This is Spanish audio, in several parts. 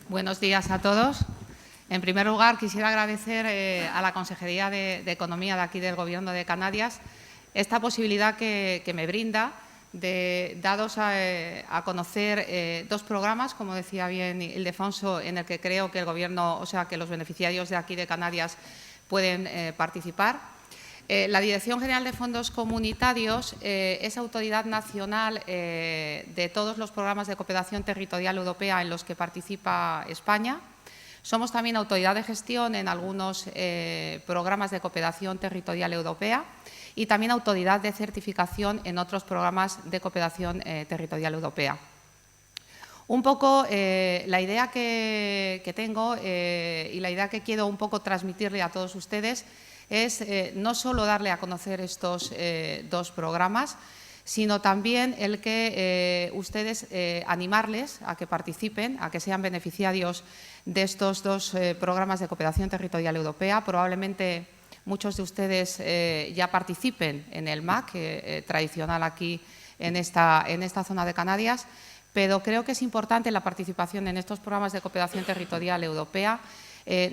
Buenos días a todos. En primer lugar, quisiera agradecer a la Consejería de Economía de aquí del Gobierno de Canarias esta posibilidad que me brinda de daros a conocer dos programas, como decía bien Ildefonso, en el que creo que el Gobierno, o sea, que los beneficiarios de aquí de Canarias pueden participar. La Dirección General de Fondos Comunitarios es autoridad nacional de todos los programas de cooperación territorial europea en los que participa España. Somos también autoridad de gestión en algunos programas de cooperación territorial europea y también autoridad de certificación en otros programas de cooperación territorial europea. Un poco la idea que tengo y la idea que quiero un poco transmitirle a todos ustedes es no solo darle a conocer estos dos programas, sino también el que ustedes animarles a que participen, a que sean beneficiarios de estos dos programas de cooperación territorial europea. Probablemente muchos de ustedes ya participen en el MAC, tradicional aquí en esta zona de Canarias, pero creo que es importante la participación en estos programas de cooperación territorial europea,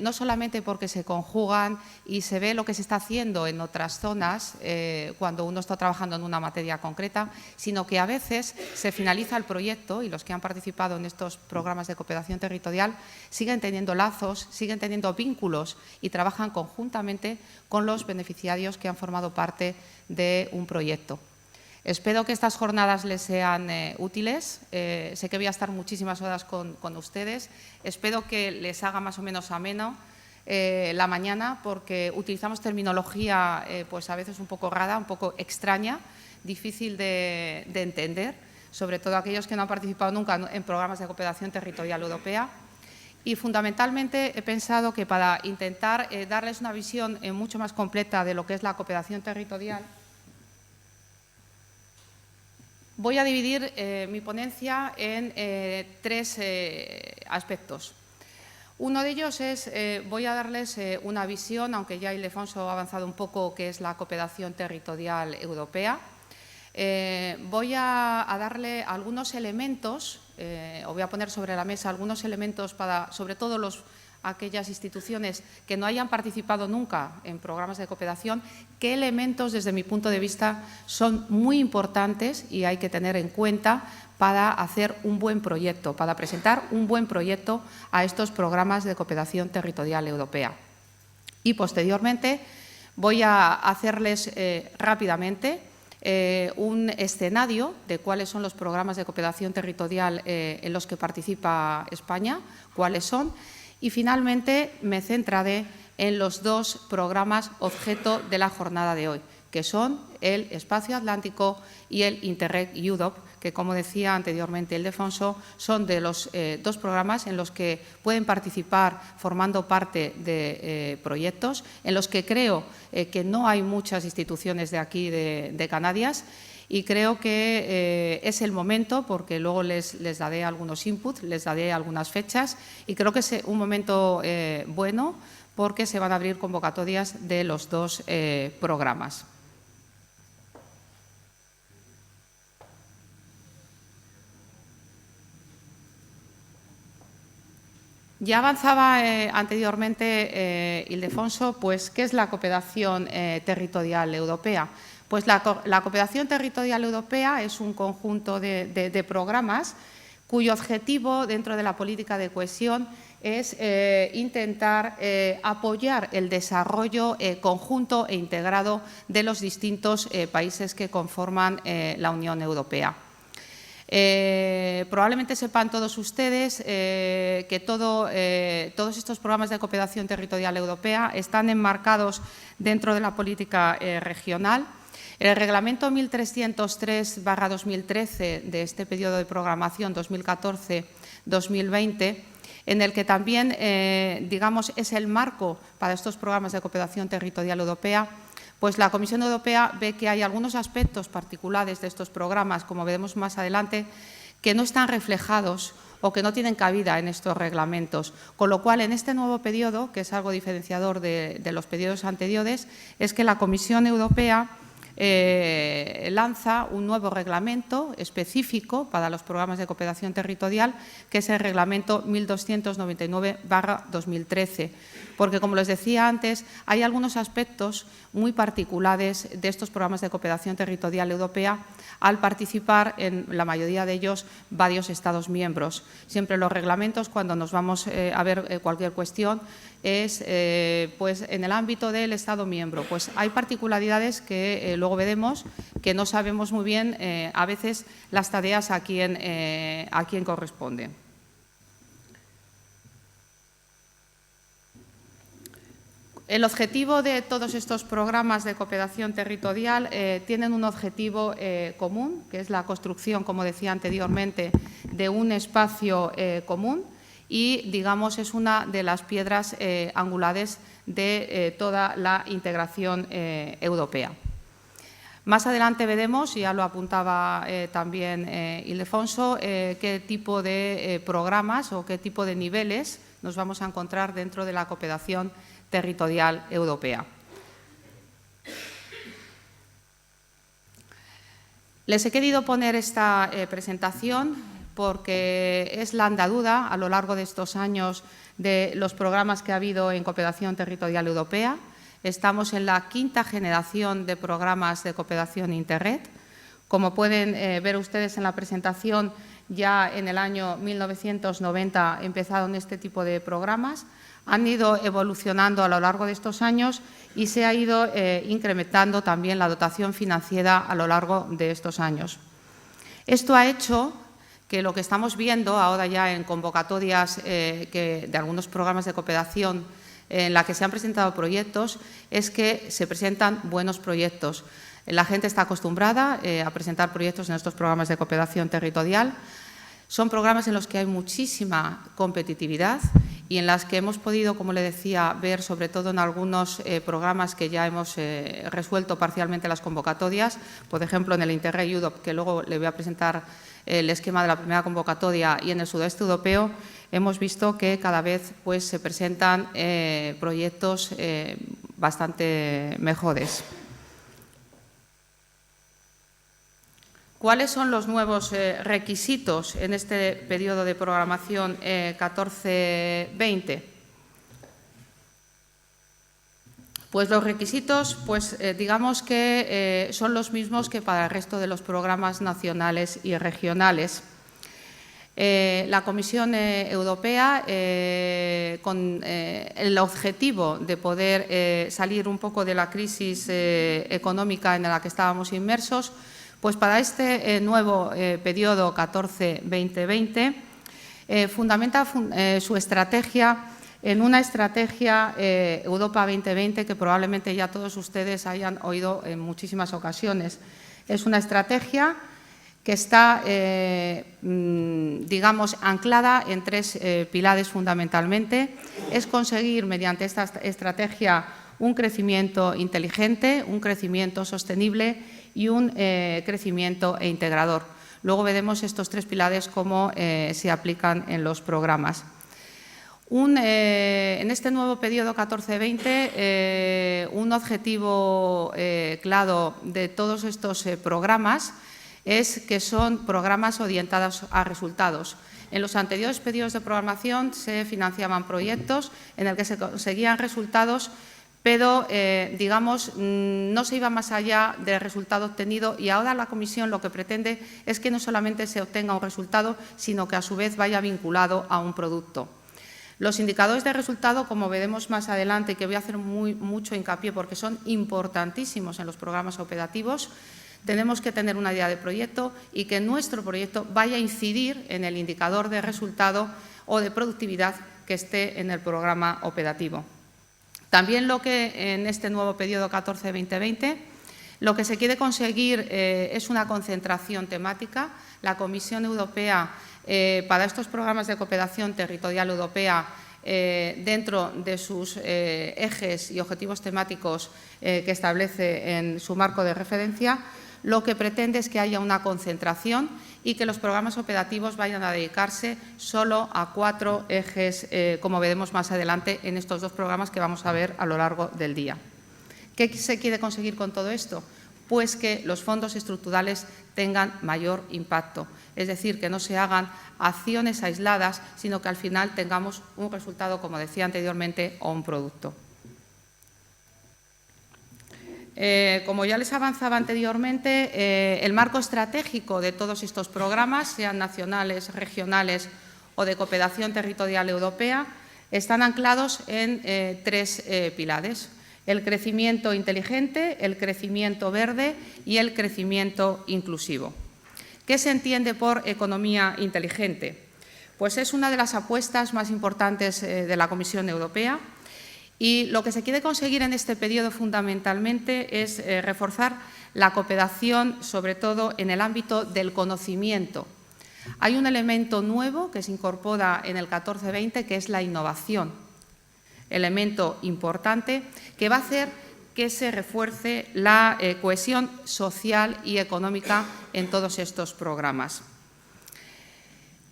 no solamente porque se conjugan y se ve lo que se está haciendo en otras zonas cuando uno está trabajando en una materia concreta, sino que a veces se finaliza el proyecto y los que han participado en estos programas de cooperación territorial siguen teniendo lazos, siguen teniendo vínculos y trabajan conjuntamente con los beneficiarios que han formado parte de un proyecto. Espero que estas jornadas les sean útiles. Sé que voy a estar muchísimas horas con ustedes. Espero que les haga más o menos ameno la mañana, porque utilizamos terminología pues a veces un poco rara, un poco extraña, difícil de entender, sobre todo aquellos que no han participado nunca en programas de cooperación territorial europea. Y fundamentalmente he pensado que para intentar darles una visión mucho más completa de lo que es la cooperación territorial, voy a dividir mi ponencia en tres aspectos. Uno de ellos es, voy a darles una visión, aunque ya Ildefonso ha avanzado un poco, que es la cooperación territorial europea. Voy a darle algunos elementos, o voy a poner sobre la mesa algunos elementos para, sobre todo aquellas instituciones que no hayan participado nunca en programas de cooperación, qué elementos, desde mi punto de vista, son muy importantes y hay que tener en cuenta para hacer un buen proyecto, para presentar un buen proyecto a estos programas de cooperación territorial europea. Y posteriormente voy a hacerles rápidamente un escenario de cuáles son los programas de cooperación territorial en los que participa España, cuáles son. Y finalmente me centraré en los dos programas objeto de la jornada de hoy, que son el Espacio Atlántico y el Interreg Europe, que, como decía anteriormente Ildefonso, son de los dos programas en los que pueden participar formando parte de proyectos, en los que creo que no hay muchas instituciones de aquí de Canarias. Y creo que es el momento, porque luego les daré algunos inputs, les daré algunas fechas, y creo que es un momento bueno porque se van a abrir convocatorias de los dos programas. Ya avanzaba anteriormente Ildefonso, pues, ¿qué es la cooperación territorial europea? Pues la cooperación territorial europea es un conjunto de programas cuyo objetivo dentro de la política de cohesión es intentar apoyar el desarrollo conjunto e integrado de los distintos países que conforman la Unión Europea. Probablemente sepan todos ustedes que todos estos programas de cooperación territorial europea están enmarcados dentro de la política regional. El Reglamento 1303/2013 de este periodo de programación 2014-2020, en el que también, digamos, es el marco para estos programas de cooperación territorial europea, pues la Comisión Europea ve que hay algunos aspectos particulares de estos programas, como veremos más adelante, que no están reflejados o que no tienen cabida en estos reglamentos. Con lo cual, en este nuevo periodo, que es algo diferenciador de los periodos anteriores, es que la Comisión Europea lanza un nuevo reglamento específico para los programas de cooperación territorial, que es el Reglamento 1299/2013, porque, como les decía antes, hay algunos aspectos muy particulares de estos programas de cooperación territorial europea al participar en la mayoría de ellos varios Estados miembros. Siempre los reglamentos, cuando nos vamos a ver cualquier cuestión, es pues en el ámbito del Estado miembro. Pues hay particularidades que luego veremos que no sabemos muy bien a veces las tareas a quién corresponden. El objetivo de todos estos programas de cooperación territorial tienen un objetivo común, que es la construcción, como decía anteriormente, de un espacio común y, digamos, es una de las piedras angulares de toda la integración europea. Más adelante veremos, y ya lo apuntaba también Ildefonso, qué tipo de programas o qué tipo de niveles nos vamos a encontrar dentro de la cooperación territorial europea. Les he querido poner esta presentación porque es la andadura a lo largo de estos años de los programas que ha habido en cooperación territorial europea. Estamos en la 5ª generación de programas de cooperación Interreg. Como pueden ver ustedes en la presentación, ya en el año 1990 empezaron este tipo de programas. Han ido evolucionando a lo largo de estos años y se ha ido incrementando también la dotación financiera a lo largo de estos años. Esto ha hecho que lo que estamos viendo ahora ya en convocatorias de algunos programas de cooperación en la que se han presentado proyectos es que se presentan buenos proyectos. La gente está acostumbrada a presentar proyectos en estos programas de cooperación territorial. Son programas en los que hay muchísima competitividad y en las que hemos podido, como le decía, ver sobre todo en algunos programas que ya hemos resuelto parcialmente las convocatorias, por ejemplo, en el Interreg Europe, que luego le voy a presentar el esquema de la primera convocatoria, y en el sudeste europeo, hemos visto que cada vez pues, se presentan proyectos bastante mejores. ¿Cuáles son los nuevos requisitos en este periodo de programación 14-20? Pues los requisitos, pues, digamos que son los mismos que para el resto de los programas nacionales y regionales. La Comisión Europea, con el objetivo de poder salir un poco de la crisis económica en la que estábamos inmersos, pues para este nuevo periodo 14-2020 fundamenta su estrategia en una estrategia Europa 2020 que probablemente ya todos ustedes hayan oído en muchísimas ocasiones. Es una estrategia que está, digamos, anclada en 3 pilares fundamentalmente. Es conseguir mediante esta estrategia un crecimiento inteligente, un crecimiento sostenible y un crecimiento integrador. Luego veremos estos 3 pilares cómo se aplican en los programas. En este nuevo periodo 14-20, un objetivo claro de todos estos programas es que son programas orientados a resultados. En los anteriores periodos de programación se financiaban proyectos en el que se conseguían resultados, pero, digamos, no se iba más allá del resultado obtenido, y ahora la Comisión lo que pretende es que no solamente se obtenga un resultado, sino que a su vez vaya vinculado a un producto. Los indicadores de resultado, como veremos más adelante, que voy a hacer mucho hincapié porque son importantísimos en los programas operativos, tenemos que tener una idea de proyecto y que nuestro proyecto vaya a incidir en el indicador de resultado o de productividad que esté en el programa operativo. También lo que en este nuevo periodo 14-2020, lo que se quiere conseguir es una concentración temática. La Comisión Europea, para estos programas de cooperación territorial europea, dentro de sus ejes y objetivos temáticos que establece en su marco de referencia, lo que pretende es que haya una concentración y que los programas operativos vayan a dedicarse solo a 4 ejes, como veremos más adelante en estos 2 programas que vamos a ver a lo largo del día. ¿Qué se quiere conseguir con todo esto? pues que los fondos estructurales tengan mayor impacto. Es decir, que no se hagan acciones aisladas, sino que al final tengamos un resultado, como decía anteriormente, o un producto. Como ya les avanzaba anteriormente, el marco estratégico de todos estos programas, sean nacionales, regionales o de cooperación territorial europea, están anclados en tres pilares: el crecimiento inteligente, el crecimiento verde y el crecimiento inclusivo. ¿Qué se entiende por economía inteligente? Pues es una de las apuestas más importantes de la Comisión Europea, y lo que se quiere conseguir en este periodo fundamentalmente es reforzar la cooperación, sobre todo en el ámbito del conocimiento. Hay un elemento nuevo que se incorpora en el 14-20, que es la innovación, elemento importante que va a hacer que se refuerce la cohesión social y económica en todos estos programas.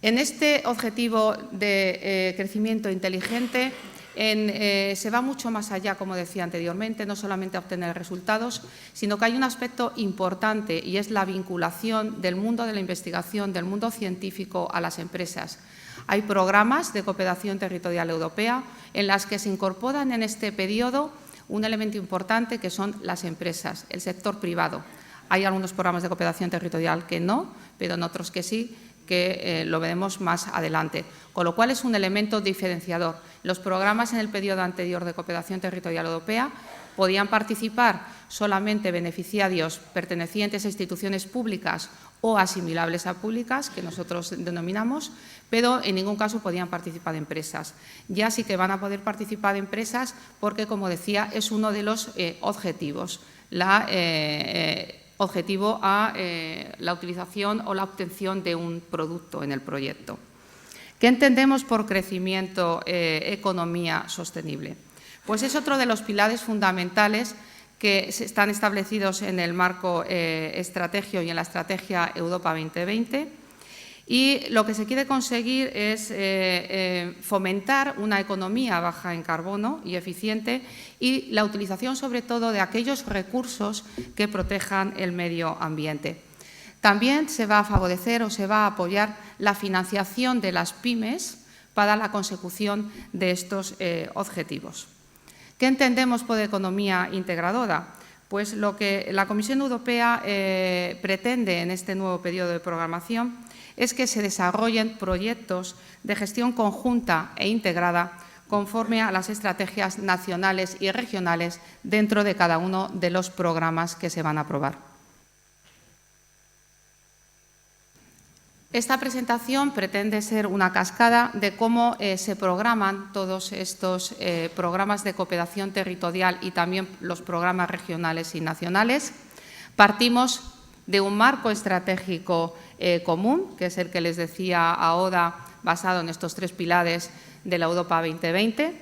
En este objetivo de crecimiento inteligente se va mucho más allá, como decía anteriormente, no solamente a obtener resultados, sino que hay un aspecto importante, y es la vinculación del mundo de la investigación, del mundo científico a las empresas. Hay programas de cooperación territorial europea en las que se incorporan en este periodo un elemento importante, que son las empresas, el sector privado. Hay algunos programas de cooperación territorial que no, pero en otros que sí, que lo veremos más adelante, con lo cual es un elemento diferenciador. Los programas en el periodo anterior de cooperación territorial europea podían participar solamente beneficiarios pertenecientes a instituciones públicas o asimilables a públicas, que nosotros denominamos, pero en ningún caso podían participar empresas. Ya sí que van a poder participar empresas porque, como decía, es uno de los objetivos, objetivo a la utilización o la obtención de un producto en el proyecto. ¿Qué entendemos por crecimiento, economía sostenible? Pues es otro de los pilares fundamentales que están establecidos en el marco estratégico y en la Estrategia Europa 2020. Y lo que se quiere conseguir es fomentar una economía baja en carbono y eficiente, y la utilización sobre todo de aquellos recursos que protejan el medio ambiente. También se va a favorecer o se va a apoyar la financiación de las pymes para la consecución de estos objetivos. ¿Qué entendemos por economía integradora? Pues lo que la Comisión Europea pretende en este nuevo periodo de programación es que se desarrollen proyectos de gestión conjunta e integrada conforme a las estrategias nacionales y regionales dentro de cada uno de los programas que se van a aprobar. Esta presentación pretende ser una cascada de cómo se programan todos estos programas de cooperación territorial y también los programas regionales y nacionales. Partimos de un marco estratégico común, que es el que les decía ahora, basado en estos tres pilares de la Europa 2020.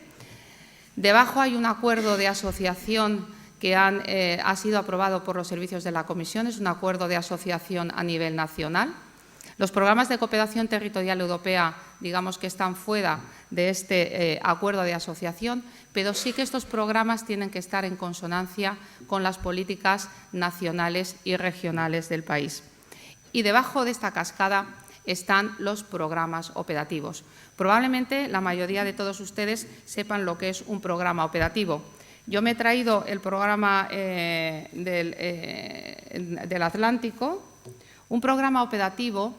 Debajo hay un acuerdo de asociación que ha sido aprobado por los servicios de la Comisión, es un acuerdo de asociación a nivel nacional. Los programas de cooperación territorial europea, digamos que están fuera de este acuerdo de asociación, pero sí que estos programas tienen que estar en consonancia con las políticas nacionales y regionales del país. Y debajo de esta cascada están los programas operativos. Probablemente la mayoría de todos ustedes sepan lo que es un programa operativo. Yo me he traído el programa del Atlántico. Un programa operativo,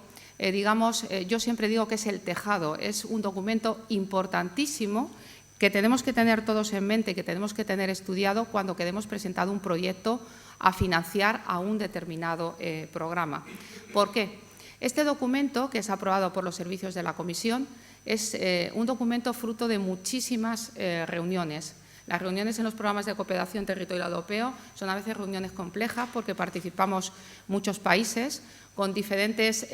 yo siempre digo que es el tejado, es un documento importantísimo que tenemos que tener todos en mente, que tenemos que tener estudiado cuando queremos presentar un proyecto a financiar a un determinado programa. ¿Por qué? Este documento, que es aprobado por los servicios de la Comisión, es un documento fruto de muchísimas reuniones. Las reuniones en los programas de cooperación territorial europeo son a veces reuniones complejas porque participamos muchos países con diferentes,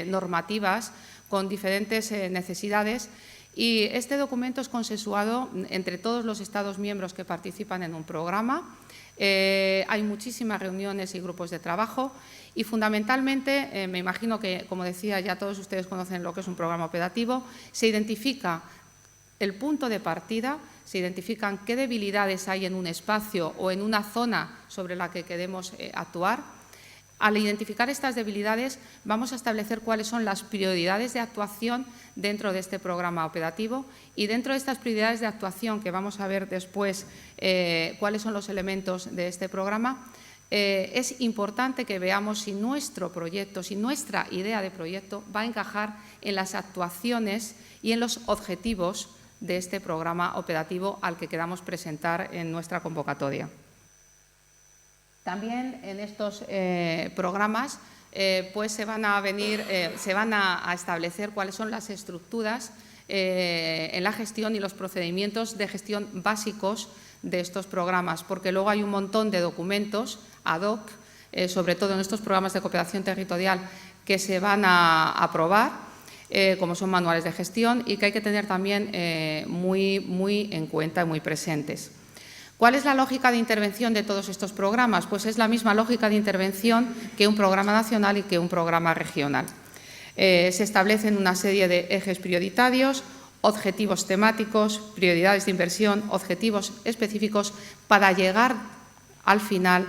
normativas, con diferentes necesidades, y este documento es consensuado entre todos los Estados miembros que participan en un programa. Hay muchísimas reuniones y grupos de trabajo y fundamentalmente, me imagino que, como decía, ya todos ustedes conocen lo que es un programa operativo, se identifica el punto de partida, se identifican qué debilidades hay en un espacio o en una zona sobre la que queremos actuar. Al identificar estas debilidades, vamos a establecer cuáles son las prioridades de actuación dentro de este programa operativo y dentro de estas prioridades de actuación, que vamos a ver después cuáles son los elementos de este programa, es importante que veamos si nuestro proyecto, si nuestra idea de proyecto va a encajar en las actuaciones y en los objetivos de este programa operativo al que queramos presentar en nuestra convocatoria. También en estos programas pues se van a establecer cuáles son las estructuras en la gestión y los procedimientos de gestión básicos de estos programas, porque luego hay un montón de documentos ad hoc, sobre todo en estos programas de cooperación territorial, que se van a aprobar, como son manuales de gestión y que hay que tener también muy en cuenta y muy presentes. ¿Cuál es la lógica de intervención de todos estos programas? Pues es la misma lógica de intervención que un programa nacional y que un programa regional. Se establecen una serie de ejes prioritarios, objetivos temáticos, prioridades de inversión, objetivos específicos para llegar al final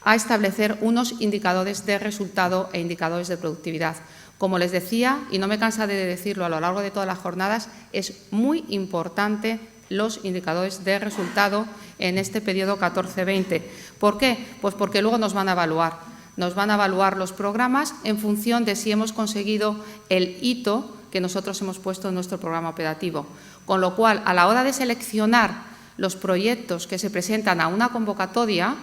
a establecer unos indicadores de resultado e indicadores de productividad. Como les decía, y no me cansaré de decirlo a lo largo de todas las jornadas, es muy importante los indicadores de resultado en este periodo 14-20. ¿Por qué? Pues porque luego nos van a evaluar. Nos van a evaluar los programas en función de si hemos conseguido el hito que nosotros hemos puesto en nuestro programa operativo. Con lo cual, a la hora de seleccionar los proyectos que se presentan a una convocatoria,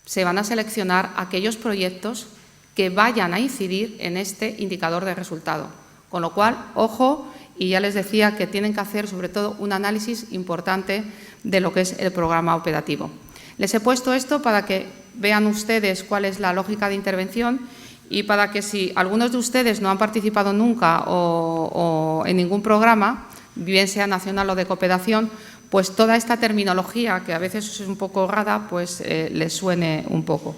se van a seleccionar aquellos proyectos que vayan a incidir en este indicador de resultado. Con lo cual, ojo, y ya les decía que tienen que hacer sobre todo un análisis importante de lo que es el programa operativo. Les he puesto esto para que vean ustedes cuál es la lógica de intervención y para que si algunos de ustedes no han participado nunca o en ningún programa, bien sea nacional o de cooperación, pues toda esta terminología, que a veces es un poco rara, pues les suene un poco.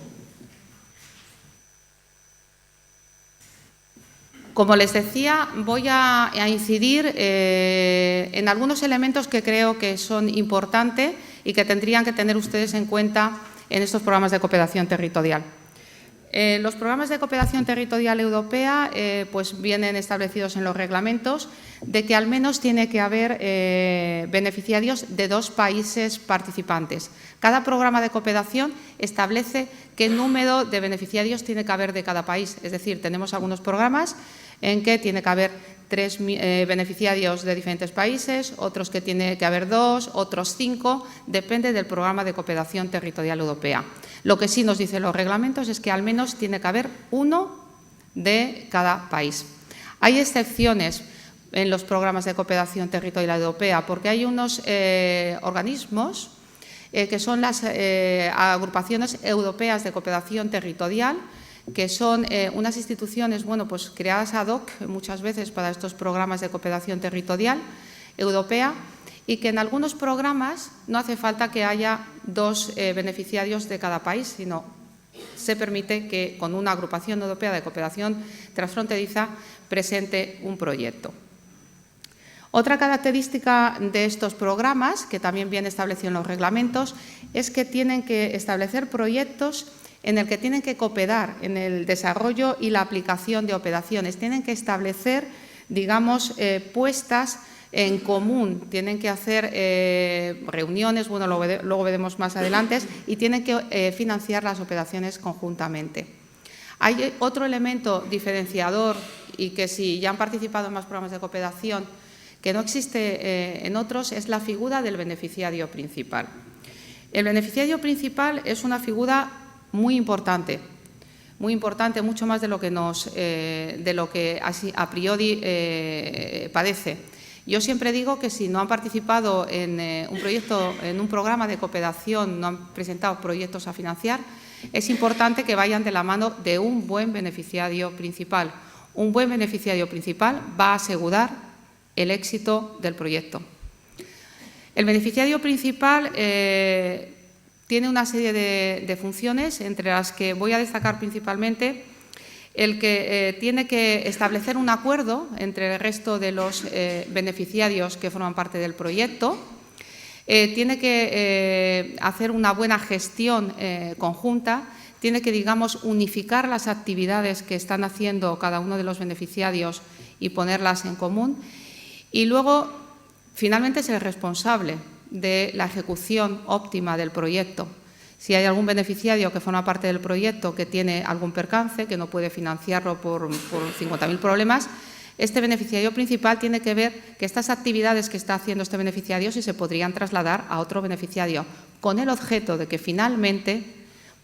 Como les decía, voy a incidir en algunos elementos que creo que son importantes y que tendrían que tener ustedes en cuenta en estos programas de cooperación territorial. Los programas de cooperación territorial europea pues vienen establecidos en los reglamentos de que al menos tiene que haber beneficiarios de 2 países participantes. Cada programa de cooperación establece qué número de beneficiarios tiene que haber de cada país. Es decir, tenemos algunos programas en que tiene que haber 3 beneficiarios de diferentes países, otros que tiene que haber 2, otros 5, depende del programa de cooperación territorial europea. Lo que sí nos dicen los reglamentos es que al menos tiene que haber 1 de cada país. Hay excepciones en los programas de cooperación territorial europea porque hay unos organismos que son las agrupaciones europeas de cooperación territorial, que son unas instituciones pues creadas ad hoc muchas veces para estos programas de cooperación territorial europea y que en algunos programas no hace falta que haya 2 beneficiarios de cada país, sino se permite que con una agrupación europea de cooperación transfronteriza presente un proyecto. Otra característica de estos programas, que también viene establecido en los reglamentos, es que tienen que establecer proyectos en el que tienen que cooperar en el desarrollo y la aplicación de operaciones. Tienen que establecer, digamos, puestas en común, tienen que hacer reuniones, bueno, luego veremos más adelante, y tienen que financiar las operaciones conjuntamente. Hay otro elemento diferenciador y que si ya han participado en más programas de cooperación, que no existe en otros, es la figura del beneficiario principal. El beneficiario principal es una figura muy importante, mucho más de lo que así a priori parece. Yo siempre digo que si no han participado en un programa de cooperación, no han presentado proyectos a financiar, es importante que vayan de la mano de un buen beneficiario principal. Un buen beneficiario principal va a asegurar el éxito del proyecto. El beneficiario principal tiene una serie de funciones, entre las que voy a destacar principalmente el que tiene que establecer un acuerdo entre el resto de los beneficiarios que forman parte del proyecto, tiene que hacer una buena gestión conjunta, tiene que, digamos, unificar las actividades que están haciendo cada uno de los beneficiarios y ponerlas en común. Y luego, finalmente, es el responsable de la ejecución óptima del proyecto. Si hay algún beneficiario que forma parte del proyecto que tiene algún percance, que no puede financiarlo por 50.000 problemas, este beneficiario principal tiene que ver que estas actividades que está haciendo este beneficiario si se podrían trasladar a otro beneficiario, con el objeto de que finalmente,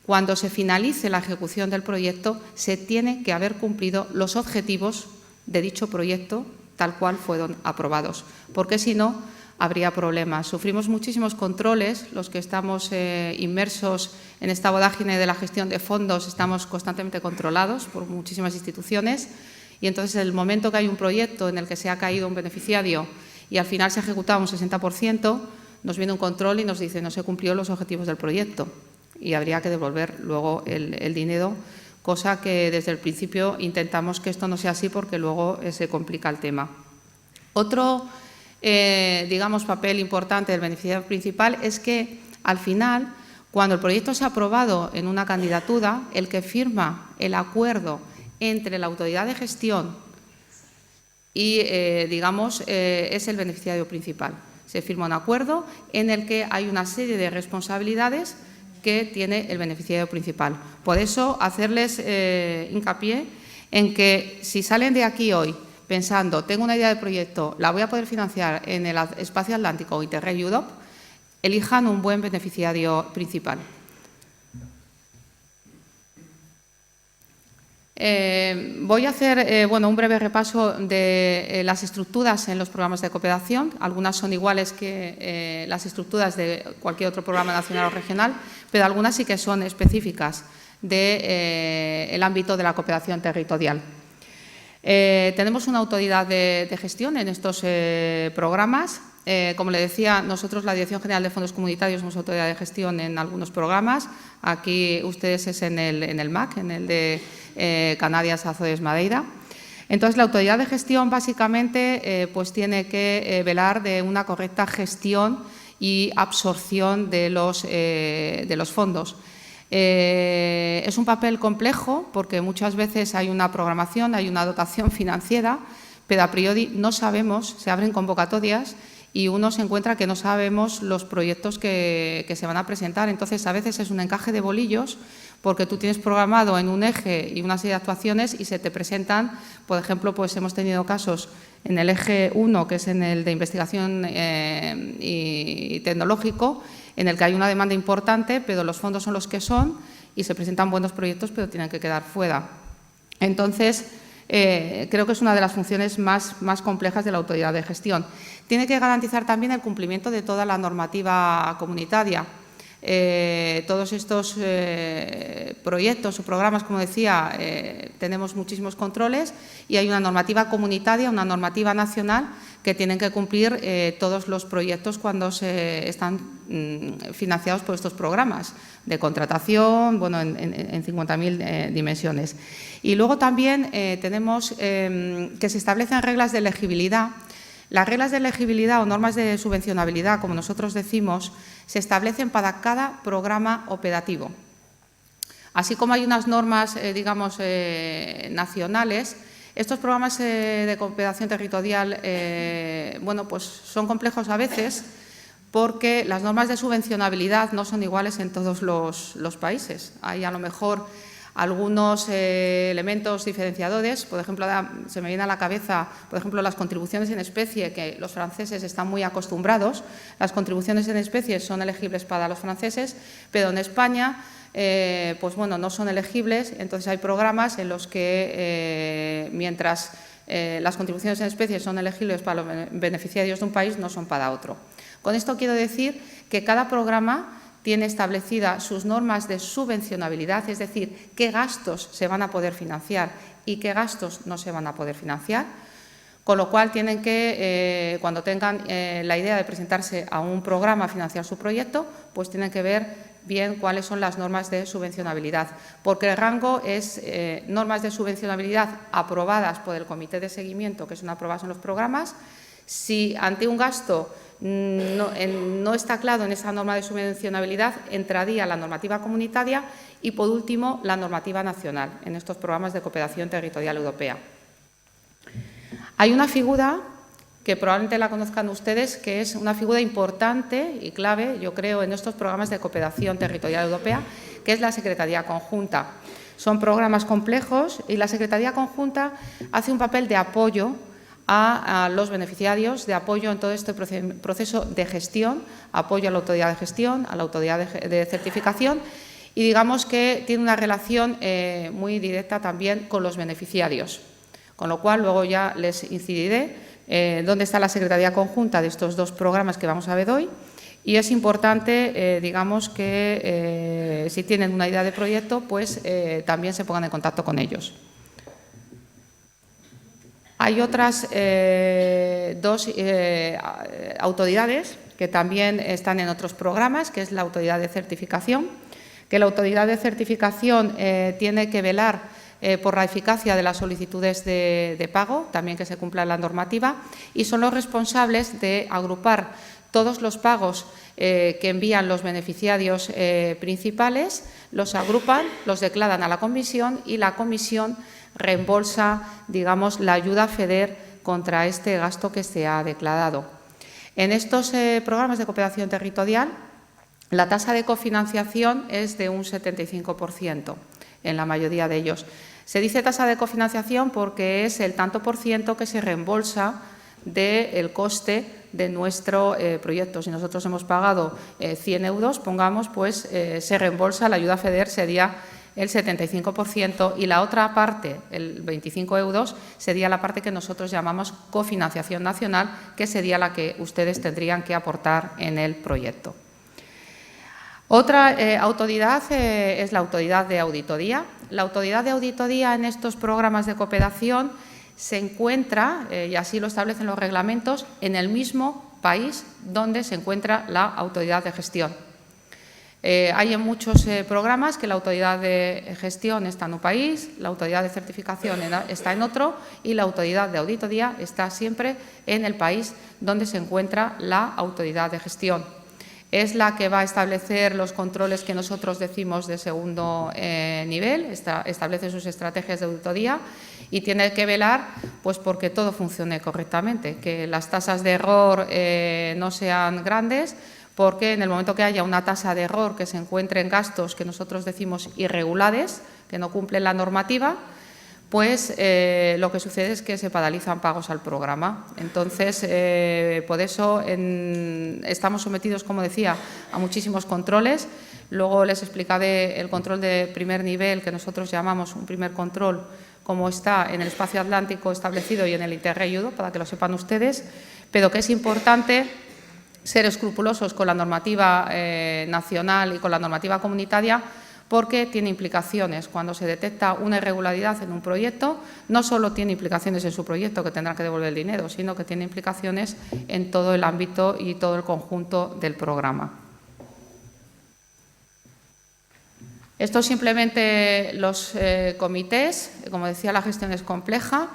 cuando se finalice la ejecución del proyecto, se tiene que haber cumplido los objetivos de dicho proyecto tal cual fueron aprobados, porque si no, habría problemas. Sufrimos muchísimos controles, los que estamos inmersos en esta vorágine de la gestión de fondos, estamos constantemente controlados por muchísimas instituciones y entonces el momento que hay un proyecto en el que se ha caído un beneficiario y al final se ha ejecutado un 60%, nos viene un control y nos dice no se cumplió los objetivos del proyecto y habría que devolver luego el dinero, cosa que desde el principio intentamos que esto no sea así porque luego se complica el tema. Otro digamos, papel importante del beneficiario principal es que, al final, cuando el proyecto se ha aprobado en una candidatura, el que firma el acuerdo entre la autoridad de gestión y, digamos, es el beneficiario principal. Se firma un acuerdo en el que hay una serie de responsabilidades que tiene el beneficiario principal. Por eso, hacerles hincapié en que si salen de aquí hoy pensando, tengo una idea de proyecto, la voy a poder financiar en el espacio atlántico o Interreg Europe, elijan un buen beneficiario principal. Voy a hacer un breve repaso de las estructuras en los programas de cooperación. Algunas son iguales que las estructuras de cualquier otro programa nacional o regional, pero algunas sí que son específicas del ámbito de la cooperación territorial. Tenemos una autoridad de gestión en estos programas. Como le decía, nosotros, la Dirección General de Fondos Comunitarios, somos autoridad de gestión en algunos programas. Aquí ustedes es en el MAC, en el de Canarias, Azores, Madeira. Entonces, la autoridad de gestión básicamente pues tiene que velar de una correcta gestión y absorción de los fondos. Es un papel complejo porque muchas veces hay una programación, hay una dotación financiera, pero a priori no sabemos, se abren convocatorias y uno se encuentra que no sabemos los proyectos que se van a presentar. Entonces, a veces es un encaje de bolillos porque tú tienes programado en un eje y una serie de actuaciones y se te presentan, por ejemplo, pues hemos tenido casos en el eje 1, que es en el de investigación y tecnológico, en el que hay una demanda importante, pero los fondos son los que son y se presentan buenos proyectos, pero tienen que quedar fuera. Entonces, creo que es una de las funciones más complejas de la autoridad de gestión. Tiene que garantizar también el cumplimiento de toda la normativa comunitaria. Todos estos proyectos o programas, como decía, tenemos muchísimos controles y hay una normativa comunitaria, una normativa nacional que tienen que cumplir todos los proyectos cuando se están financiados por estos programas de contratación, bueno, en 50.000 dimensiones. Y luego también tenemos que se establecen reglas de elegibilidad. Las reglas de elegibilidad o normas de subvencionabilidad, como nosotros decimos, se establecen para cada programa operativo. Así como hay unas normas, digamos, nacionales, estos programas de cooperación territorial, bueno, pues son complejos a veces porque las normas de subvencionabilidad no son iguales en todos los países. Hay a lo mejor algunos elementos diferenciadores, por ejemplo, se me viene a la cabeza, por ejemplo, las contribuciones en especie, que los franceses están muy acostumbrados. Las contribuciones en especie son elegibles para los franceses, pero en España, pues bueno, no son elegibles. Entonces, hay programas en los que, mientras las contribuciones en especie son elegibles para los beneficiarios de un país, no son para otro. Con esto quiero decir que cada programa tiene establecidas sus normas de subvencionabilidad, es decir, qué gastos se van a poder financiar y qué gastos no se van a poder financiar, con lo cual tienen que, cuando tengan la idea de presentarse a un programa a financiar su proyecto, pues tienen que ver bien cuáles son las normas de subvencionabilidad, porque el rango es normas de subvencionabilidad aprobadas por el Comité de Seguimiento, que son aprobadas en los programas. Si ante un gasto no está claro en esa norma de subvencionabilidad, entraría la normativa comunitaria y, por último, la normativa nacional en estos programas de cooperación territorial europea. Hay una figura que probablemente la conozcan ustedes, que es una figura importante y clave, yo creo, en estos programas de cooperación territorial europea, que es la Secretaría Conjunta. Son programas complejos y la Secretaría Conjunta hace un papel de apoyo a los beneficiarios, de apoyo en todo este proceso de gestión, apoyo a la autoridad de gestión, a la autoridad de certificación y digamos que tiene una relación muy directa también con los beneficiarios. Con lo cual, luego ya les incidiré dónde está la Secretaría Conjunta de estos dos programas que vamos a ver hoy. Y es importante, digamos, que si tienen una idea de proyecto, pues también se pongan en contacto con ellos. Hay otras dos autoridades que también están en otros programas, que es la autoridad de certificación, que la autoridad de certificación tiene que velar por la eficacia de las solicitudes de pago, también que se cumpla la normativa, y son los responsables de agrupar todos los pagos que envían los beneficiarios principales, los agrupan, los declaran a la comisión y la comisión reembolsa, digamos, la ayuda FEDER contra este gasto que se ha declarado. En estos programas de cooperación territorial, la tasa de cofinanciación es de un 75%. En la mayoría de ellos. Se dice tasa de cofinanciación porque es el tanto por ciento que se reembolsa del coste de nuestro proyecto. Si nosotros hemos pagado 100 euros, pongamos, pues se reembolsa, la ayuda FEDER sería el 75% y la otra parte, el 25 euros, sería la parte que nosotros llamamos cofinanciación nacional, que sería la que ustedes tendrían que aportar en el proyecto. Otra autoridad es la autoridad de auditoría. La autoridad de auditoría en estos programas de cooperación se encuentra, y así lo establecen los reglamentos, en el mismo país donde se encuentra la autoridad de gestión. Hay en muchos programas que la autoridad de gestión está en un país, la autoridad de certificación está en otro y la autoridad de auditoría está siempre en el país donde se encuentra la autoridad de gestión. Es la que va a establecer los controles que nosotros decimos de segundo nivel, establece sus estrategias de auditoría y tiene que velar pues, porque todo funcione correctamente, que las tasas de error no sean grandes, porque en el momento que haya una tasa de error que se encuentre en gastos que nosotros decimos irregulares, que no cumplen la normativa, pues lo que sucede es que se paralizan pagos al programa. Entonces, por eso estamos sometidos, como decía, a muchísimos controles. Luego les explicaré el control de primer nivel, que nosotros llamamos un primer control, como está en el espacio atlántico establecido y en el Interreg, para que lo sepan ustedes, pero que es importante ser escrupulosos con la normativa nacional y con la normativa comunitaria, porque tiene implicaciones. Cuando se detecta una irregularidad en un proyecto, no solo tiene implicaciones en su proyecto, que tendrá que devolver el dinero, sino que tiene implicaciones en todo el ámbito y todo el conjunto del programa. Estos simplemente los comités, como decía, la gestión es compleja.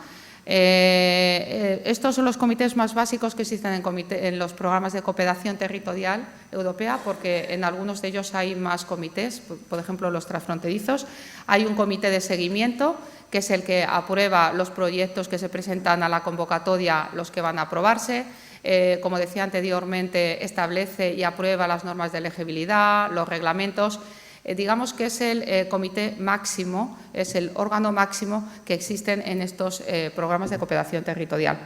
Estos son los comités más básicos que existen en los programas de cooperación territorial europea, porque en algunos de ellos hay más comités, por ejemplo, los transfronterizos. Hay un comité de seguimiento, que es el que aprueba los proyectos que se presentan a la convocatoria, los que van a aprobarse. Como decía anteriormente, establece y aprueba las normas de elegibilidad, los reglamentos. Digamos que es el comité máximo, es el órgano máximo que existen en estos programas de cooperación territorial.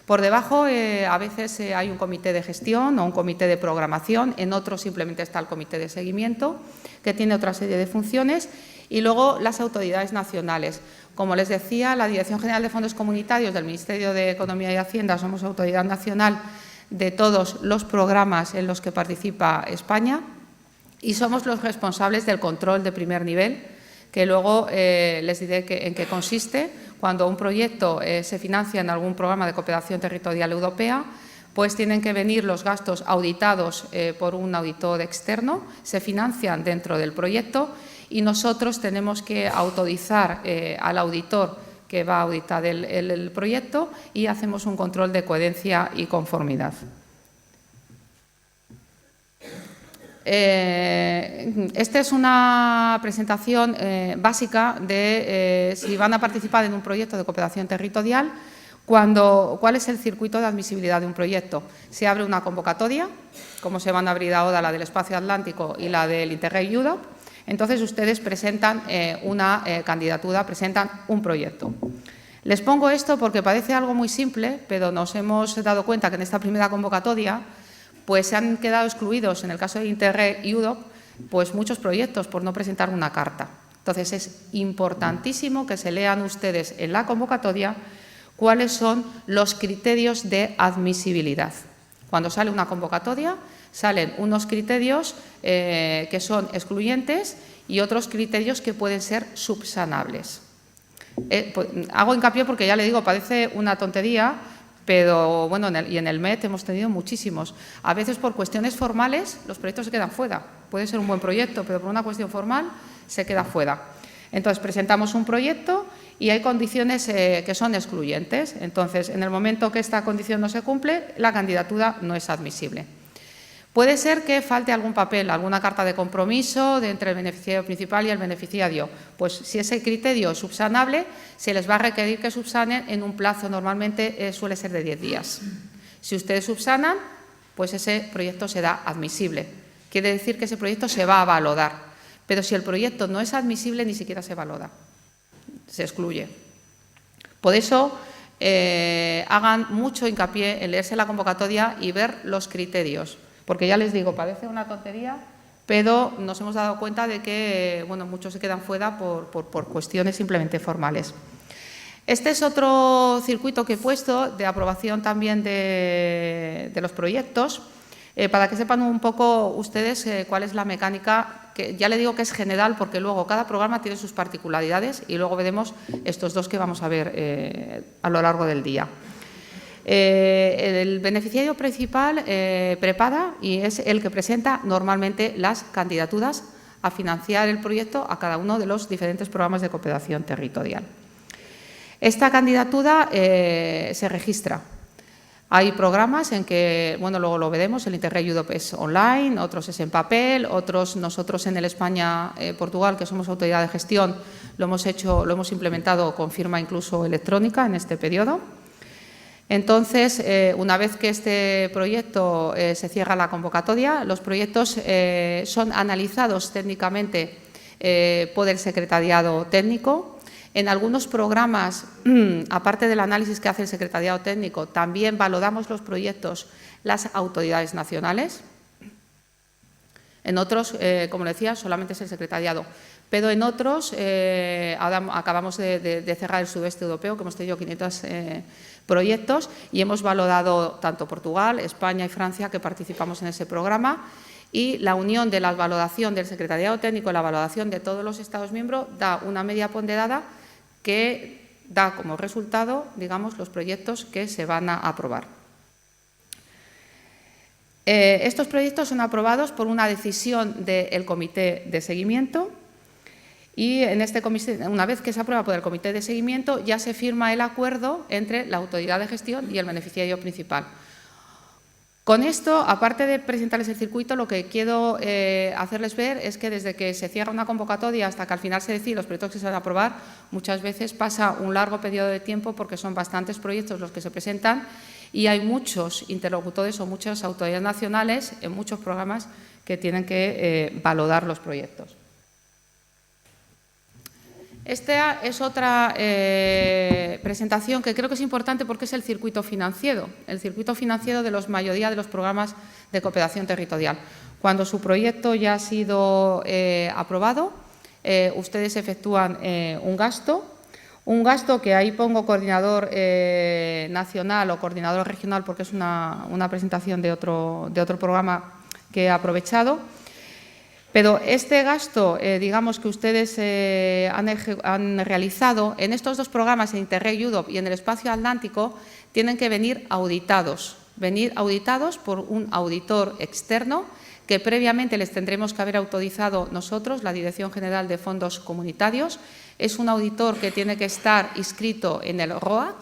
Por debajo a veces hay un comité de gestión o un comité de programación, en otros simplemente está el comité de seguimiento, que tiene otra serie de funciones, y luego las autoridades nacionales. Como les decía, la Dirección General de Fondos Comunitarios del Ministerio de Economía y Hacienda somos autoridad nacional de todos los programas en los que participa España, y somos los responsables del control de primer nivel, que luego les diré en qué consiste. Cuando un proyecto se financia en algún programa de cooperación territorial europea, pues tienen que venir los gastos auditados por un auditor externo, se financian dentro del proyecto y nosotros tenemos que autorizar al auditor que va a auditar el proyecto y hacemos un control de coherencia y conformidad. Esta es una presentación básica de si van a participar en un proyecto de cooperación territorial, cuál es el circuito de admisibilidad de un proyecto. Se abre una convocatoria, como se van a abrir ahora la del Espacio Atlántico y la del Interreg Europe. Entonces, ustedes presentan una candidatura, presentan un proyecto. Les pongo esto porque parece algo muy simple, pero nos hemos dado cuenta que en esta primera convocatoria pues se han quedado excluidos, en el caso de Interreg Europe, pues muchos proyectos por no presentar una carta. Entonces, es importantísimo que se lean ustedes en la convocatoria cuáles son los criterios de admisibilidad. Cuando sale una convocatoria, salen unos criterios que son excluyentes y otros criterios que pueden ser subsanables. Hago hincapié porque ya le digo, parece una tontería, pero bueno, en el MET hemos tenido muchísimos. A veces por cuestiones formales los proyectos se quedan fuera. Puede ser un buen proyecto, pero por una cuestión formal se queda fuera. Entonces, presentamos un proyecto y hay condiciones que son excluyentes. Entonces, en el momento que esta condición no se cumple, la candidatura no es admisible. Puede ser que falte algún papel, alguna carta de compromiso entre el beneficiario principal y el beneficiario. Pues si ese criterio es subsanable, se les va a requerir que subsanen en un plazo, normalmente suele ser de 10 días. Si ustedes subsanan, pues ese proyecto será admisible. Quiere decir que ese proyecto se va a valorar. Pero si el proyecto no es admisible, ni siquiera se valora, se excluye. Por eso, hagan mucho hincapié en leerse la convocatoria y ver los criterios. Porque ya les digo, parece una tontería, pero nos hemos dado cuenta de que bueno, muchos se quedan fuera por cuestiones simplemente formales. Este es otro circuito que he puesto de aprobación también de los proyectos, para que sepan un poco ustedes cuál es la mecánica, que ya le digo que es general porque luego cada programa tiene sus particularidades y luego veremos estos dos que vamos a ver a lo largo del día. El beneficiario principal prepara y es el que presenta normalmente las candidaturas a financiar el proyecto a cada uno de los diferentes programas de cooperación territorial. Esta candidatura se registra. Hay programas en que, bueno, luego lo veremos, el Interreg Europe es online, otros es en papel, otros nosotros en el España-Portugal, que somos autoridad de gestión, lo hemos implementado con firma incluso electrónica en este periodo. Entonces, una vez que este proyecto se cierra la convocatoria, los proyectos son analizados técnicamente por el secretariado técnico. En algunos programas, aparte del análisis que hace el secretariado técnico, también valoramos los proyectos las autoridades nacionales. En otros, como le decía, solamente es el secretariado. Pero en otros, ahora acabamos de cerrar el sudeste europeo, que hemos tenido 500 proyectos y hemos valorado tanto Portugal, España y Francia que participamos en ese programa, y la unión de la valoración del secretariado técnico y la valoración de todos los Estados miembros da una media ponderada que da como resultado, digamos, los proyectos que se van a aprobar. Estos proyectos son aprobados por una decisión del Comité de Seguimiento y en este comité, una vez que se aprueba por el Comité de Seguimiento, ya se firma el acuerdo entre la autoridad de gestión y el beneficiario principal. Con esto, aparte de presentarles el circuito, lo que quiero hacerles ver es que desde que se cierra una convocatoria hasta que al final se decide los proyectos que se van a aprobar, muchas veces pasa un largo periodo de tiempo porque son bastantes proyectos los que se presentan y hay muchos interlocutores o muchas autoridades nacionales en muchos programas que tienen que valorar los proyectos. Esta es otra presentación que creo que es importante porque es el circuito financiero de la mayoría de los programas de cooperación territorial. Cuando su proyecto ya ha sido aprobado, ustedes efectúan un gasto que ahí pongo coordinador nacional o coordinador regional porque es una presentación de otro programa que he aprovechado. Pero este gasto, digamos, que ustedes han realizado en estos dos programas, en Interreg Europe y en el Espacio Atlántico, tienen que venir auditados. venir auditados por un auditor externo que previamente les tendremos que haber autorizado nosotros, la Dirección General de Fondos Comunitarios. Es un auditor que tiene que estar inscrito en el ROAC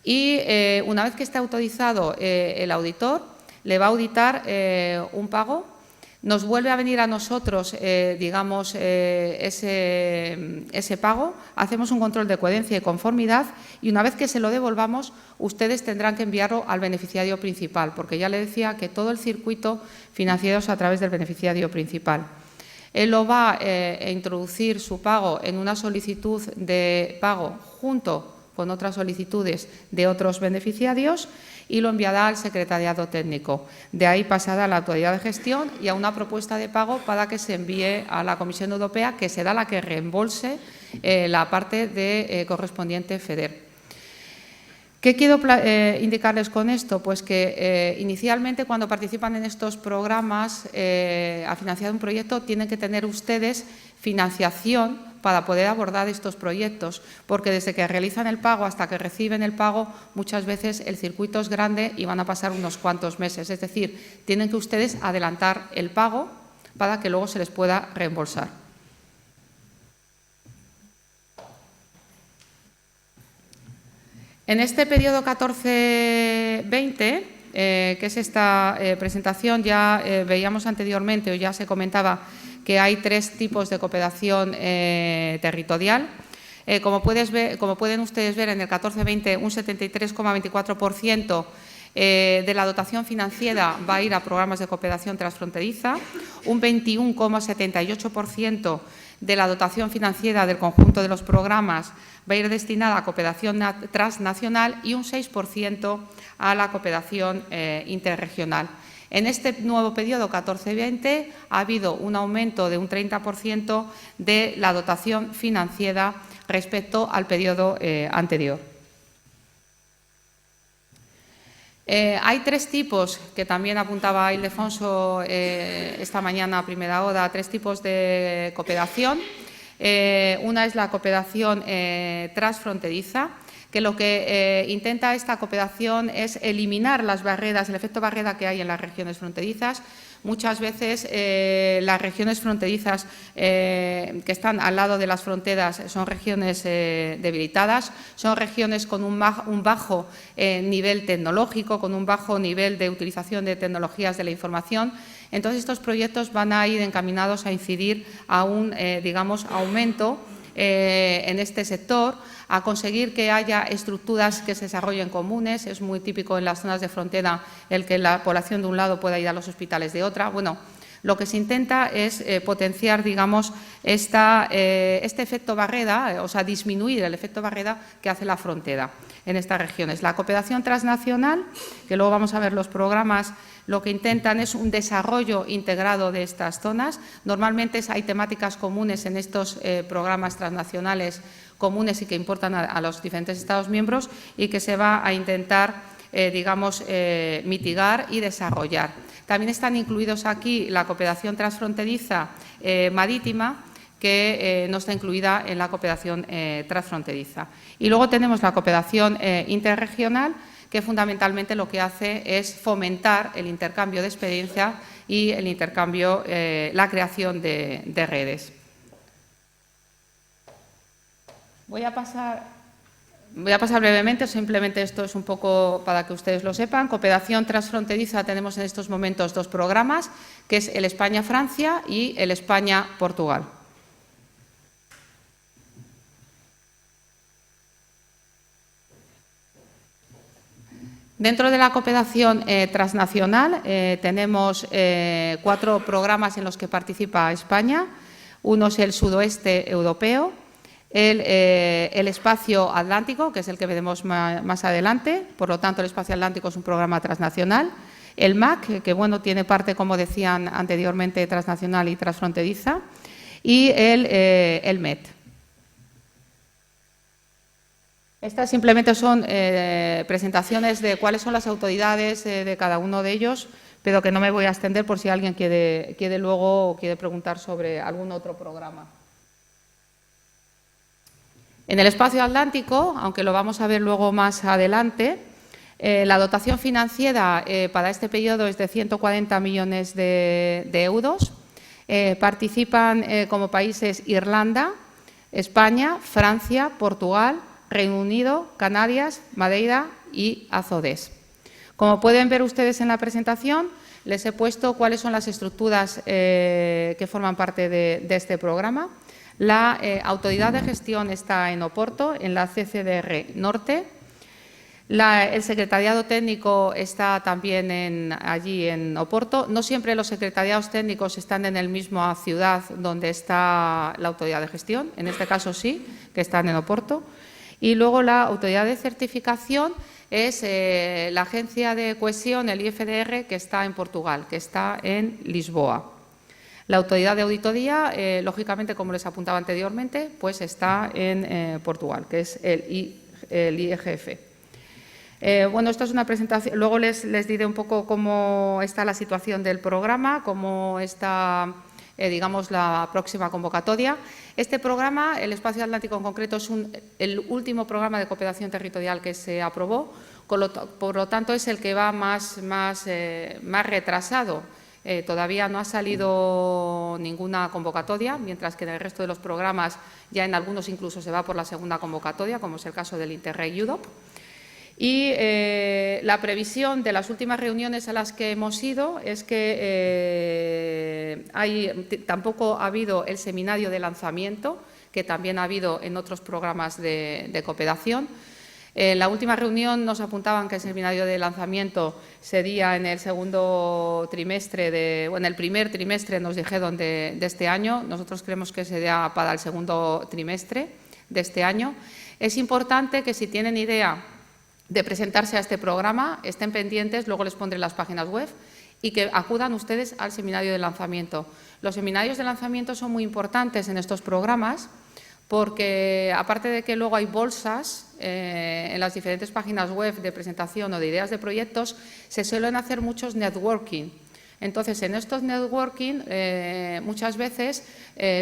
y una vez que esté autorizado el auditor, le va a auditar un pago. Nos vuelve a venir a nosotros, digamos, ese pago, hacemos un control de coherencia y conformidad y una vez que se lo devolvamos, ustedes tendrán que enviarlo al beneficiario principal, porque ya le decía que todo el circuito financiero es a través del beneficiario principal. Él lo va a introducir su pago en una solicitud de pago junto con otras solicitudes de otros beneficiarios y lo enviará al secretariado técnico. De ahí pasará a la autoridad de gestión y a una propuesta de pago para que se envíe a la Comisión Europea, que será la que reembolse la parte de correspondiente FEDER. ¿Qué quiero indicarles con esto? Pues que inicialmente cuando participan en estos programas a financiar un proyecto tienen que tener ustedes financiación para poder abordar estos proyectos, porque desde que realizan el pago hasta que reciben el pago muchas veces el circuito es grande y van a pasar unos cuantos meses. Es decir, tienen que ustedes adelantar el pago para que luego se les pueda reembolsar. En este periodo 14-20, que es esta presentación, ya veíamos anteriormente o ya se comentaba que hay 3 tipos de cooperación territorial. Como pueden ustedes ver, en el 14-20 un 73,24% de la dotación financiera va a ir a programas de cooperación transfronteriza, un 21,78% de la dotación financiera del conjunto de los programas va a ir destinada a cooperación transnacional y un 6% a la cooperación interregional. En este nuevo periodo 14-20 ha habido un aumento de un 30% de la dotación financiera respecto al periodo anterior. Hay 3 tipos, que también apuntaba Ildefonso esta mañana a primera hora, 3 tipos de cooperación. Una es la cooperación transfronteriza, que lo que intenta esta cooperación es eliminar las barreras, el efecto barrera que hay en las regiones fronterizas. Muchas veces las regiones fronterizas que están al lado de las fronteras son regiones debilitadas, son regiones con un bajo nivel tecnológico, con un bajo nivel de utilización de tecnologías de la información. Entonces, estos proyectos van a ir encaminados a incidir a un, digamos, aumento en este sector, a conseguir que haya estructuras que se desarrollen comunes. Es muy típico en las zonas de frontera el que la población de un lado pueda ir a los hospitales de otra. Bueno, lo que se intenta es potenciar, digamos, este efecto barrera, o sea, disminuir el efecto barrera que hace la frontera en estas regiones. La cooperación transnacional, que luego vamos a ver los programas, lo que intentan es un desarrollo integrado de estas zonas. Normalmente hay temáticas comunes en estos programas transnacionales comunes y que importan a los diferentes Estados miembros y que se va a intentar, digamos, mitigar y desarrollar. También están incluidos aquí la cooperación transfronteriza marítima, que no está incluida en la cooperación transfronteriza. Y luego tenemos la cooperación interregional, que fundamentalmente lo que hace es fomentar el intercambio de experiencia y el intercambio, la creación de redes. Voy a pasar brevemente, simplemente esto es un poco para que ustedes lo sepan. Cooperación transfronteriza tenemos en estos momentos 2 programas, que es el España-Francia y el España-Portugal. Dentro de la cooperación transnacional tenemos 4 programas en los que participa España. Uno es el sudoeste europeo, el espacio atlántico, que es el que veremos más adelante, por lo tanto el espacio atlántico es un programa transnacional. El MAC, que bueno, tiene parte, como decían anteriormente, transnacional y transfronteriza, y el MET. Estas simplemente son presentaciones de cuáles son las autoridades de cada uno de ellos, pero que no me voy a extender por si alguien quiere luego o quiere preguntar sobre algún otro programa. En el espacio atlántico, aunque lo vamos a ver luego más adelante, La dotación financiera para este periodo es de 140 millones de euros. Participan como países Irlanda, España, Francia, Portugal, Reino Unido, Canarias, Madeira y Azores. Como pueden ver ustedes en la presentación, les he puesto cuáles son las estructuras que forman parte de este programa. La autoridad de gestión está en Oporto, en la CCDR Norte. El secretariado técnico está también allí en Oporto. No siempre los secretariados técnicos están en la misma ciudad donde está la autoridad de gestión. En este caso sí, que están en Oporto. Y luego la autoridad de certificación es la agencia de cohesión, el IFDR, que está en Portugal, que está en Lisboa. La autoridad de auditoría, lógicamente, como les apuntaba anteriormente, pues está en Portugal, que es el IGF. Bueno, esto es una presentación. Luego les diré un poco cómo está la situación del programa, cómo está, digamos, la próxima convocatoria. Este programa, el Espacio Atlántico en concreto, es el último programa de cooperación territorial que se aprobó, por lo tanto es el que va más retrasado. Todavía no ha salido ninguna convocatoria, mientras que en el resto de los programas, ya en algunos incluso se va por la segunda convocatoria, como es el caso del Interreg UDOP. Y la previsión de las últimas reuniones a las que hemos ido es que tampoco ha habido el seminario de lanzamiento, que también ha habido en otros programas de cooperación. En la última reunión nos apuntaban que el seminario de lanzamiento sería en el segundo trimestre, en el primer trimestre nos dijeron de este año. Nosotros creemos que sería para el segundo trimestre de este año. Es importante que si tienen idea de presentarse a este programa, estén pendientes, luego les pondré las páginas web, y que acudan ustedes al seminario de lanzamiento. Los seminarios de lanzamiento son muy importantes en estos programas porque, aparte de que luego hay bolsas en las diferentes páginas web de presentación o de ideas de proyectos, se suelen hacer muchos networking. Entonces, en estos networking muchas veces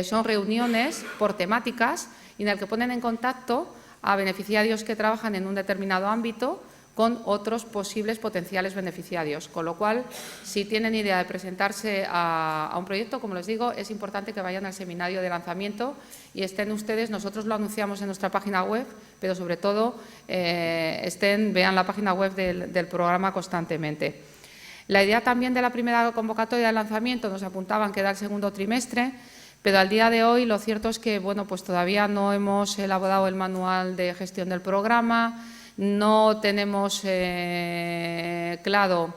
son reuniones por temáticas en las que ponen en contacto a beneficiarios que trabajan en un determinado ámbito con otros posibles potenciales beneficiarios. Con lo cual, si tienen idea de presentarse a un proyecto, como les digo, es importante que vayan al seminario de lanzamiento y estén ustedes, nosotros lo anunciamos en nuestra página web, pero sobre todo vean la página web del programa constantemente. La idea también de la primera convocatoria de lanzamiento nos apuntaban que era el segundo trimestre, pero al día de hoy lo cierto es que pues todavía no hemos elaborado el manual de gestión del programa, no tenemos claro,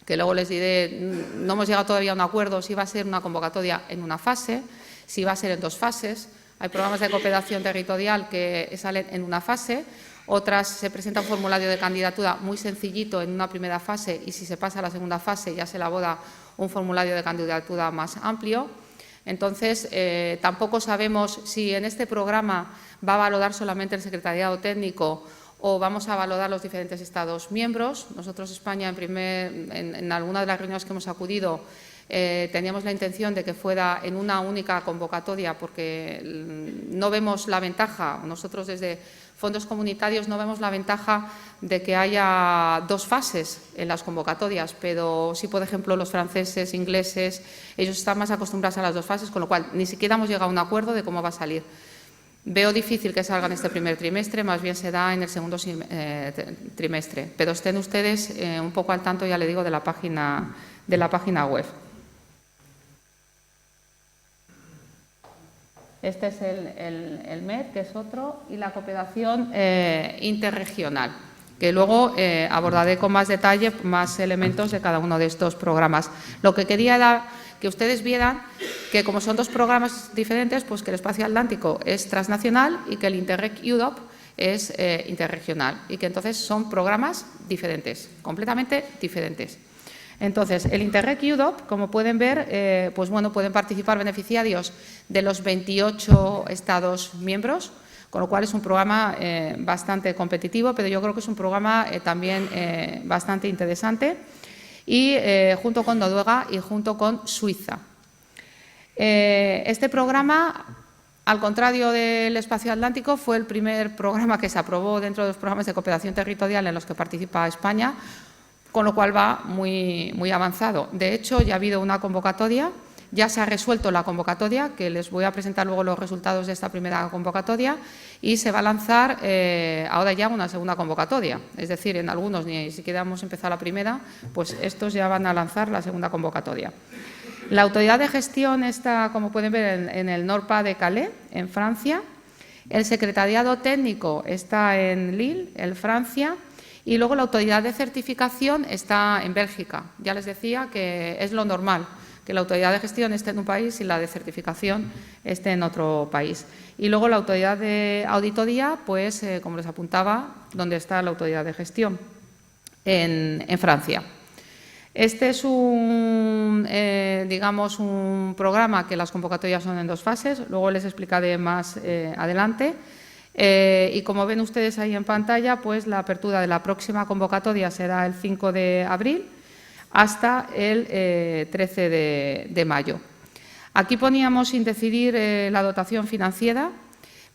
que luego les diré, no hemos llegado todavía a un acuerdo si va a ser una convocatoria en una fase, si va a ser en dos fases. Hay programas de cooperación territorial que salen en una fase, otras se presenta un formulario de candidatura muy sencillito en una primera fase y si se pasa a la segunda fase ya se elabora un formulario de candidatura más amplio. Entonces, tampoco sabemos si en este programa va a valorar solamente el secretariado técnico o vamos a valorar los diferentes Estados miembros. Nosotros, España, en alguna de las reuniones que hemos acudido, teníamos la intención de que fuera en una única convocatoria porque no vemos la ventaja, nosotros desde fondos comunitarios no vemos la ventaja de que haya dos fases en las convocatorias, pero sí, por ejemplo, los franceses, ingleses, ellos están más acostumbrados a las dos fases, con lo cual ni siquiera hemos llegado a un acuerdo de cómo va a salir. Veo difícil que salga en este primer trimestre, más bien se da en el segundo trimestre, pero estén ustedes un poco al tanto, ya le digo, de la página web. Este es el MED, que es otro, y la cooperación interregional, que luego abordaré con más detalle, más elementos de cada uno de estos programas. Lo que quería era que ustedes vieran que, como son dos programas diferentes, pues que el Espacio Atlántico es transnacional y que el Interreg UDOP es interregional, y que entonces son programas diferentes, completamente diferentes. Entonces, el Interreg UDOP, como pueden ver, pues bueno, pueden participar beneficiarios de los 28 Estados miembros, con lo cual es un programa bastante competitivo, pero yo creo que es un programa también bastante interesante, y junto con Noruega y junto con Suiza. Este programa Al contrario del Espacio Atlántico, fue el primer programa que se aprobó dentro de los programas de cooperación territorial en los que participa España, con lo cual va muy avanzado. De hecho, ya ha habido una convocatoria, ya se ha resuelto la convocatoria, que les voy a presentar luego los resultados de esta primera convocatoria, y se va a lanzar ahora ya una segunda convocatoria. Es decir, en algunos ni siquiera hemos empezado la primera, pues estos ya van a lanzar la segunda convocatoria. La autoridad de gestión está, como pueden ver, en el NORPA de Calais, en Francia. El secretariado técnico está en Lille, en Francia. Y luego la autoridad de certificación está en Bélgica. Ya les decía que es lo normal, que la autoridad de gestión esté en un país y la de certificación esté en otro país. Y luego la autoridad de auditoría, pues, como les apuntaba, donde está la autoridad de gestión, en Francia. Este es digamos, un programa que las convocatorias son en 2 fases, luego les explicaré más adelante. Y como ven ustedes ahí en pantalla, pues la apertura de la próxima convocatoria será el 5 de abril hasta el 13 de mayo. Aquí poníamos sin decidir la dotación financiera,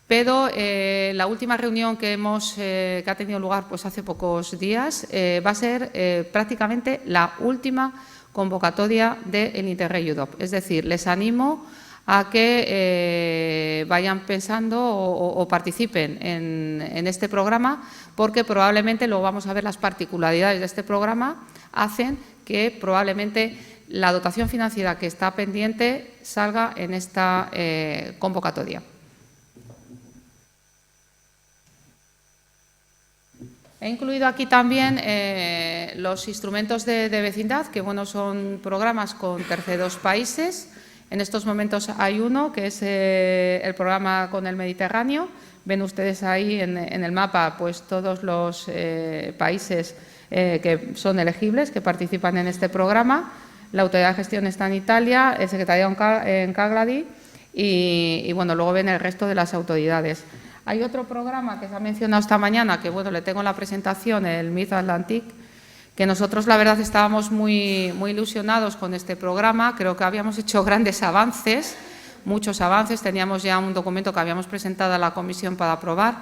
pero la última reunión que ha tenido lugar pues hace pocos días va a ser prácticamente la última convocatoria del Interreg Europe. Es decir, les animo a que vayan pensando o participen en este programa, porque probablemente luego vamos a ver las particularidades de este programa, hacen que probablemente la dotación financiera que está pendiente salga en esta convocatoria. He incluido aquí también los instrumentos de vecindad, que bueno, son programas con terceros países. En estos momentos hay uno, que es el programa con el Mediterráneo. Ven ustedes ahí en el mapa pues todos los países que son elegibles, que participan en este programa. La autoridad de gestión está en Italia, el secretariado en Cagliari y bueno, luego ven el resto de las autoridades. Hay otro programa que se ha mencionado esta mañana, que bueno, le tengo en la presentación, el Mid-Atlantic, que nosotros la verdad estábamos muy ilusionados con este programa. Creo que habíamos hecho grandes avances, muchos avances, teníamos ya un documento que habíamos presentado a la comisión para aprobar,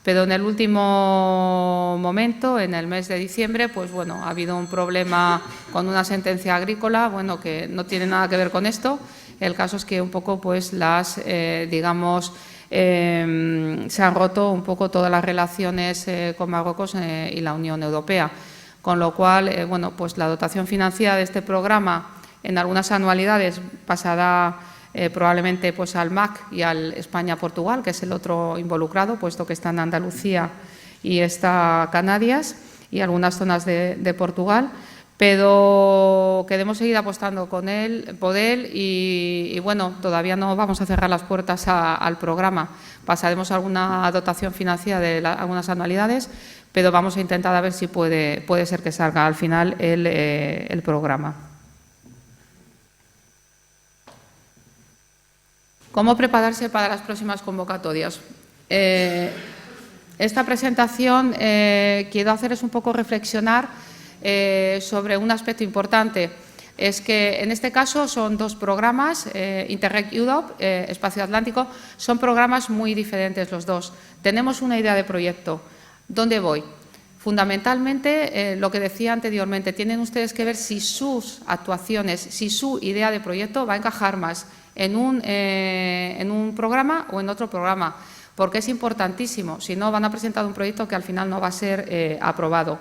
pero en el último momento, en el mes de diciembre, pues bueno, ha habido un problema con una sentencia agrícola, bueno, que no tiene nada que ver con esto. El caso es que un poco pues digamos, se han roto un poco todas las relaciones con Marruecos y la Unión Europea, con lo cual, bueno, pues la dotación financiera de este programa en algunas anualidades pasará probablemente pues al MAC y al España-Portugal, que es el otro involucrado, puesto que está en Andalucía y está Canarias y algunas zonas de Portugal. Pero queremos seguir apostando por él y bueno, todavía no vamos a cerrar las puertas al programa. Pasaremos alguna dotación financiera de algunas anualidades, pero vamos a intentar a ver si puede ser que salga al final el programa. ¿Cómo prepararse para las próximas convocatorias? Esta presentación quiero hacerles un poco reflexionar sobre un aspecto importante. Es que en este caso son 2 programas, Interreg Europe, Espacio Atlántico, son programas muy diferentes los 2. Tenemos una idea de proyecto. ¿Dónde voy? Fundamentalmente, lo que decía anteriormente, tienen ustedes que ver si sus actuaciones, si su idea de proyecto va a encajar más en un programa o en otro programa, porque es importantísimo, si no van a presentar un proyecto que al final no va a ser aprobado.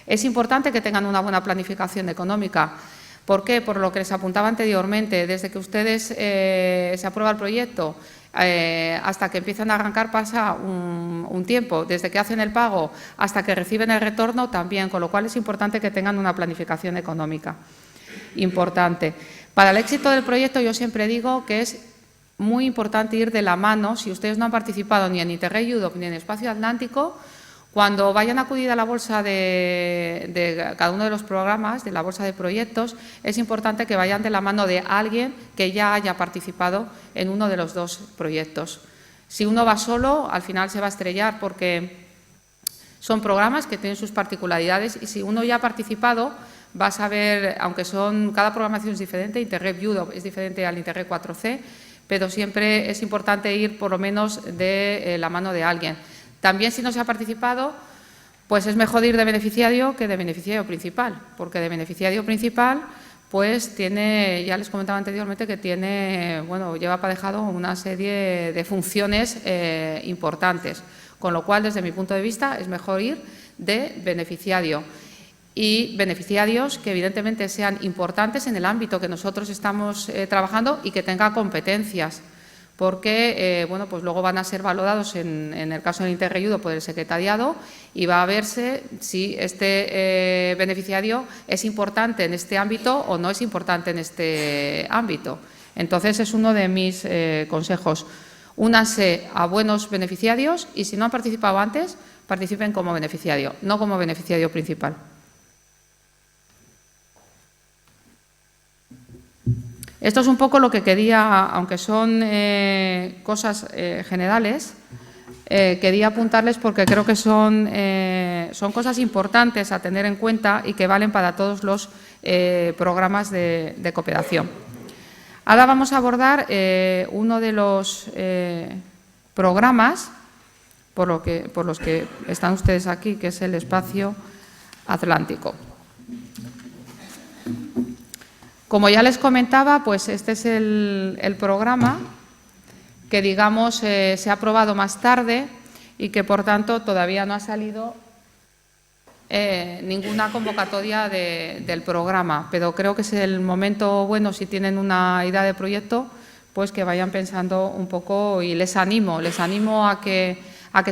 Es importante que tengan una buena planificación económica. ¿Por qué? Por lo que les apuntaba anteriormente, desde que ustedes se aprueba el proyecto hasta que empiezan a arrancar pasa un tiempo, desde que hacen el pago hasta que reciben el retorno también, con lo cual es importante que tengan una planificación económica importante. Para el éxito del proyecto yo siempre digo que es muy importante ir de la mano. Si ustedes no han participado ni en Interreg Europe ni en Espacio Atlántico, cuando vayan a acudir a la bolsa de cada uno de los programas, de la bolsa de proyectos, es importante que vayan de la mano de alguien que ya haya participado en uno de los 2 proyectos. Si uno va solo, al final se va a estrellar porque son programas que tienen sus particularidades y si uno ya ha participado, va a saber, aunque cada programación es diferente, Interreg Europe es diferente al Interreg 4C, pero siempre es importante ir por lo menos de la mano de alguien. También, si no se ha participado, pues es mejor ir de beneficiario que de beneficiario principal, porque de beneficiario principal pues tiene, ya les comentaba anteriormente, que tiene, bueno, lleva aparejado una serie de funciones importantes, con lo cual, desde mi punto de vista, es mejor ir de beneficiario. Y beneficiarios que evidentemente sean importantes en el ámbito que nosotros estamos trabajando y que tengan competencias, porque bueno, pues luego van a ser valorados en el caso del interreyudo por el secretariado y va a verse si este beneficiario es importante en este ámbito o no es importante en este ámbito. Entonces, es uno de mis consejos. Únanse a buenos beneficiarios y, si no han participado antes, participen como beneficiario, no como beneficiario principal. Esto es un poco lo que quería, aunque son cosas generales, quería apuntarles porque creo que son cosas importantes a tener en cuenta y que valen para todos los programas de cooperación. Ahora vamos a abordar uno de los programas por los que están ustedes aquí, que es el Espacio Atlántico. Como ya les comentaba, pues este es el programa que, digamos, se ha aprobado más tarde y que, por tanto, todavía no ha salido ninguna convocatoria del programa. Pero creo que es el momento bueno, si tienen una idea de proyecto, pues que vayan pensando un poco, y les animo a que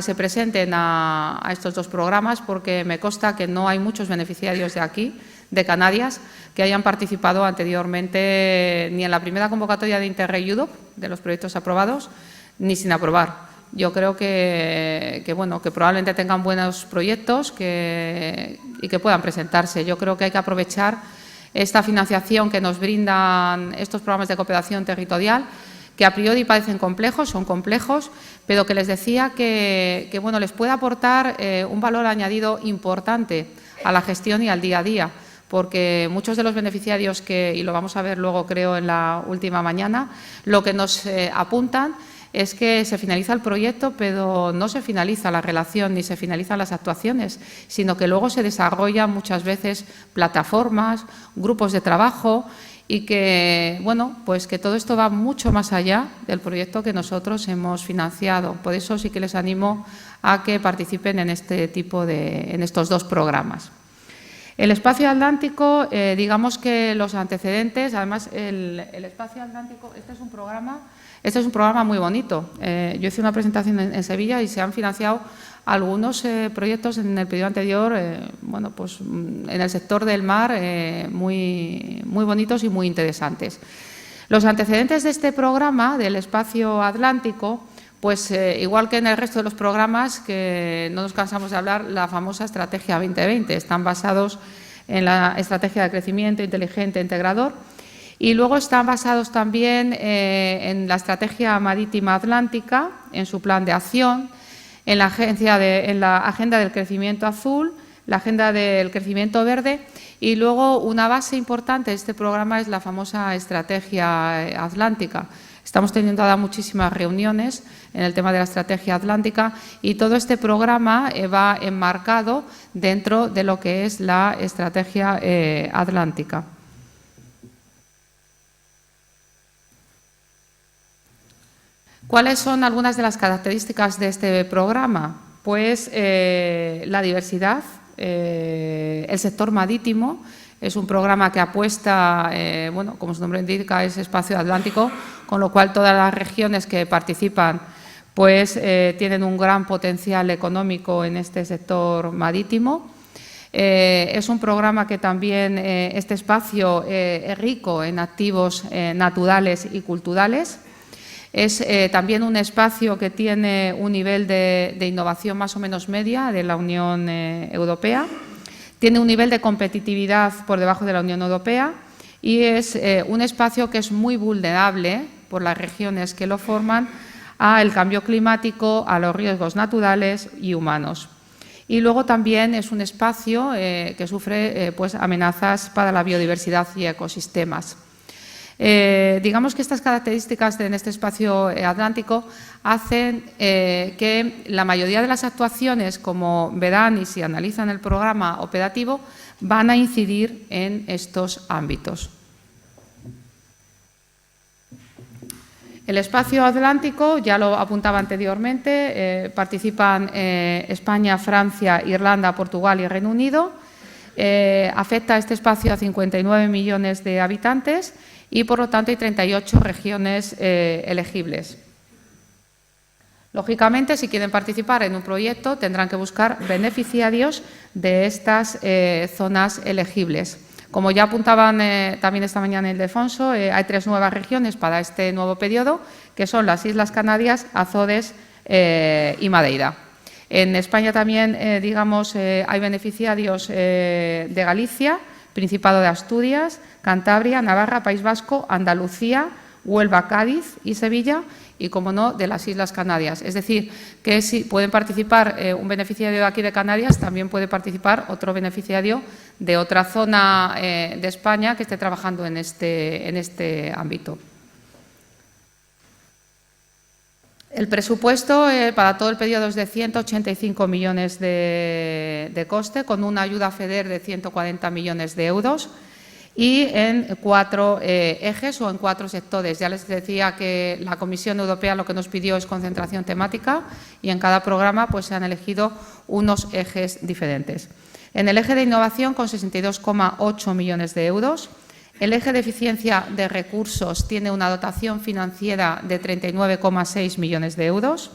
se presenten a estos dos programas, porque me consta que no hay muchos beneficiarios de aquí, de Canarias, que hayan participado anteriormente ni en la primera convocatoria de Interreg de los proyectos aprobados, ni sin aprobar. Yo creo que probablemente tengan buenos proyectos y que puedan presentarse. Yo creo que hay que aprovechar esta financiación que nos brindan estos programas de cooperación territorial, que a priori parecen complejos, son complejos, pero que les decía que les puede aportar un valor añadido importante a la gestión y al día a día, porque muchos de los beneficiarios y lo vamos a ver luego, creo, en la última mañana, lo que nos apuntan es que se finaliza el proyecto, pero no se finaliza la relación ni se finalizan las actuaciones, sino que luego se desarrollan muchas veces plataformas, grupos de trabajo, y que, pues que todo esto va mucho más allá del proyecto que nosotros hemos financiado. Por eso sí que les animo a que participen en en estos dos programas. El Espacio Atlántico, digamos que los antecedentes, además el Espacio Atlántico, este es un programa muy bonito. Yo hice una presentación en Sevilla y se han financiado algunos proyectos en el periodo anterior, pues en el sector del mar, muy bonitos y muy interesantes. Los antecedentes de este programa, del Espacio Atlántico, pues igual que en el resto de los programas, que no nos cansamos de hablar, la famosa Estrategia 2020, están basados en la Estrategia de Crecimiento Inteligente e Integrador, y luego están basados también en la Estrategia Marítima Atlántica, en su plan de acción, en la Agenda del Crecimiento Azul, la Agenda del Crecimiento Verde, y luego una base importante de este programa es la famosa Estrategia Atlántica. Estamos teniendo ahora muchísimas reuniones en el tema de la Estrategia Atlántica y todo este programa va enmarcado dentro de lo que es la Estrategia Atlántica. ¿Cuáles son algunas de las características de este programa? Pues la diversidad, el sector marítimo. Es un programa que apuesta, como su nombre indica, es Espacio Atlántico, con lo cual todas las regiones que participan pues tienen un gran potencial económico en este sector marítimo. Es un programa que también, este espacio es rico en activos naturales y culturales. Es también un espacio que tiene un nivel de innovación más o menos media de la Unión Europea. Tiene un nivel de competitividad por debajo de la Unión Europea y es un espacio que es muy vulnerable por las regiones que lo forman al cambio climático, a los riesgos naturales y humanos. Y luego también es un espacio que sufre amenazas para la biodiversidad y ecosistemas. Digamos que estas características en este espacio atlántico hacen que la mayoría de las actuaciones, como verán y si analizan el programa operativo, van a incidir en estos ámbitos. El espacio atlántico, ya lo apuntaba anteriormente, participan España, Francia, Irlanda, Portugal y Reino Unido. Afecta a este espacio a 59 millones de habitantes y, por lo tanto, hay 38 regiones elegibles. Lógicamente, si quieren participar en un proyecto, tendrán que buscar beneficiarios de estas zonas elegibles. Como ya apuntaban también esta mañana Ildefonso, hay 3 nuevas regiones para este nuevo periodo, que son las Islas Canarias, Azores y Madeira. En España también, hay beneficiarios de Galicia, Principado de Asturias, Cantabria, Navarra, País Vasco, Andalucía, Huelva, Cádiz y Sevilla, y, como no, de las Islas Canarias. Es decir, que si pueden participar un beneficiario de aquí de Canarias, también puede participar otro beneficiario de otra zona de España que esté trabajando en este ámbito. El presupuesto para todo el periodo es de 185 millones de coste, con una ayuda FEDER de 140 millones de euros. Y en 4 ejes o en 4 sectores. Ya les decía que la Comisión Europea lo que nos pidió es concentración temática y en cada programa pues, se han elegido unos ejes diferentes. En el eje de innovación, con 62,8 millones de euros. El eje de eficiencia de recursos tiene una dotación financiera de 39,6 millones de euros.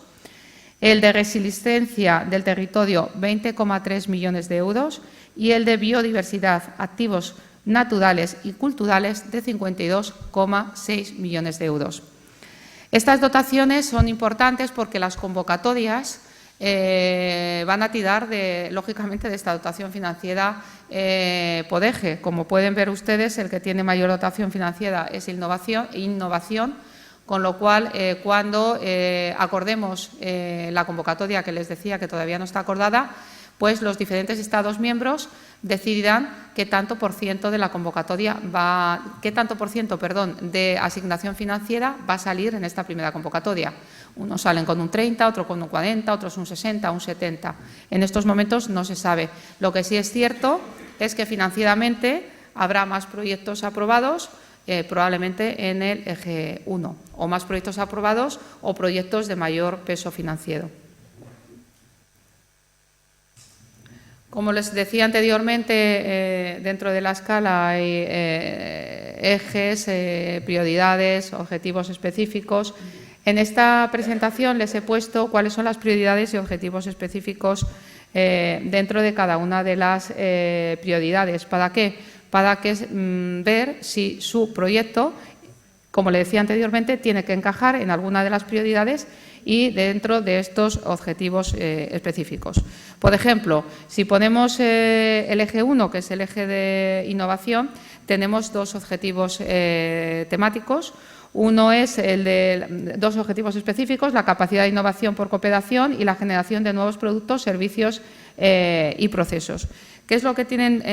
El de resiliencia del territorio, 20,3 millones de euros. Y el de biodiversidad, activos naturales y culturales, de 52,6 millones de euros. Estas dotaciones son importantes porque las convocatorias van a tirar, lógicamente, de esta dotación financiera por eje. Como pueden ver ustedes, el que tiene mayor dotación financiera es innovación, con lo cual, cuando acordemos la convocatoria, que les decía que todavía no está acordada, pues los diferentes Estados miembros decidirán qué tanto por ciento de la convocatoria de asignación financiera va a salir en esta primera convocatoria. Unos salen con un 30, otros con un 40, otros un 60, un 70. En estos momentos no se sabe. Lo que sí es cierto es que financieramente habrá más proyectos aprobados, probablemente en el eje 1, o más proyectos aprobados o proyectos de mayor peso financiero. Como les decía anteriormente, dentro de la escala hay ejes, prioridades, objetivos específicos. En esta presentación les he puesto cuáles son las prioridades y objetivos específicos dentro de cada una de las prioridades. ¿Para qué? Para ver si su proyecto, como le decía anteriormente, tiene que encajar en alguna de las prioridades y dentro de estos objetivos específicos. Por ejemplo, si ponemos el eje 1, que es el eje de innovación, tenemos 2 objetivos temáticos. Uno es el de 2 objetivos específicos, la capacidad de innovación por cooperación y la generación de nuevos productos, servicios y procesos. ¿Qué es lo que tienen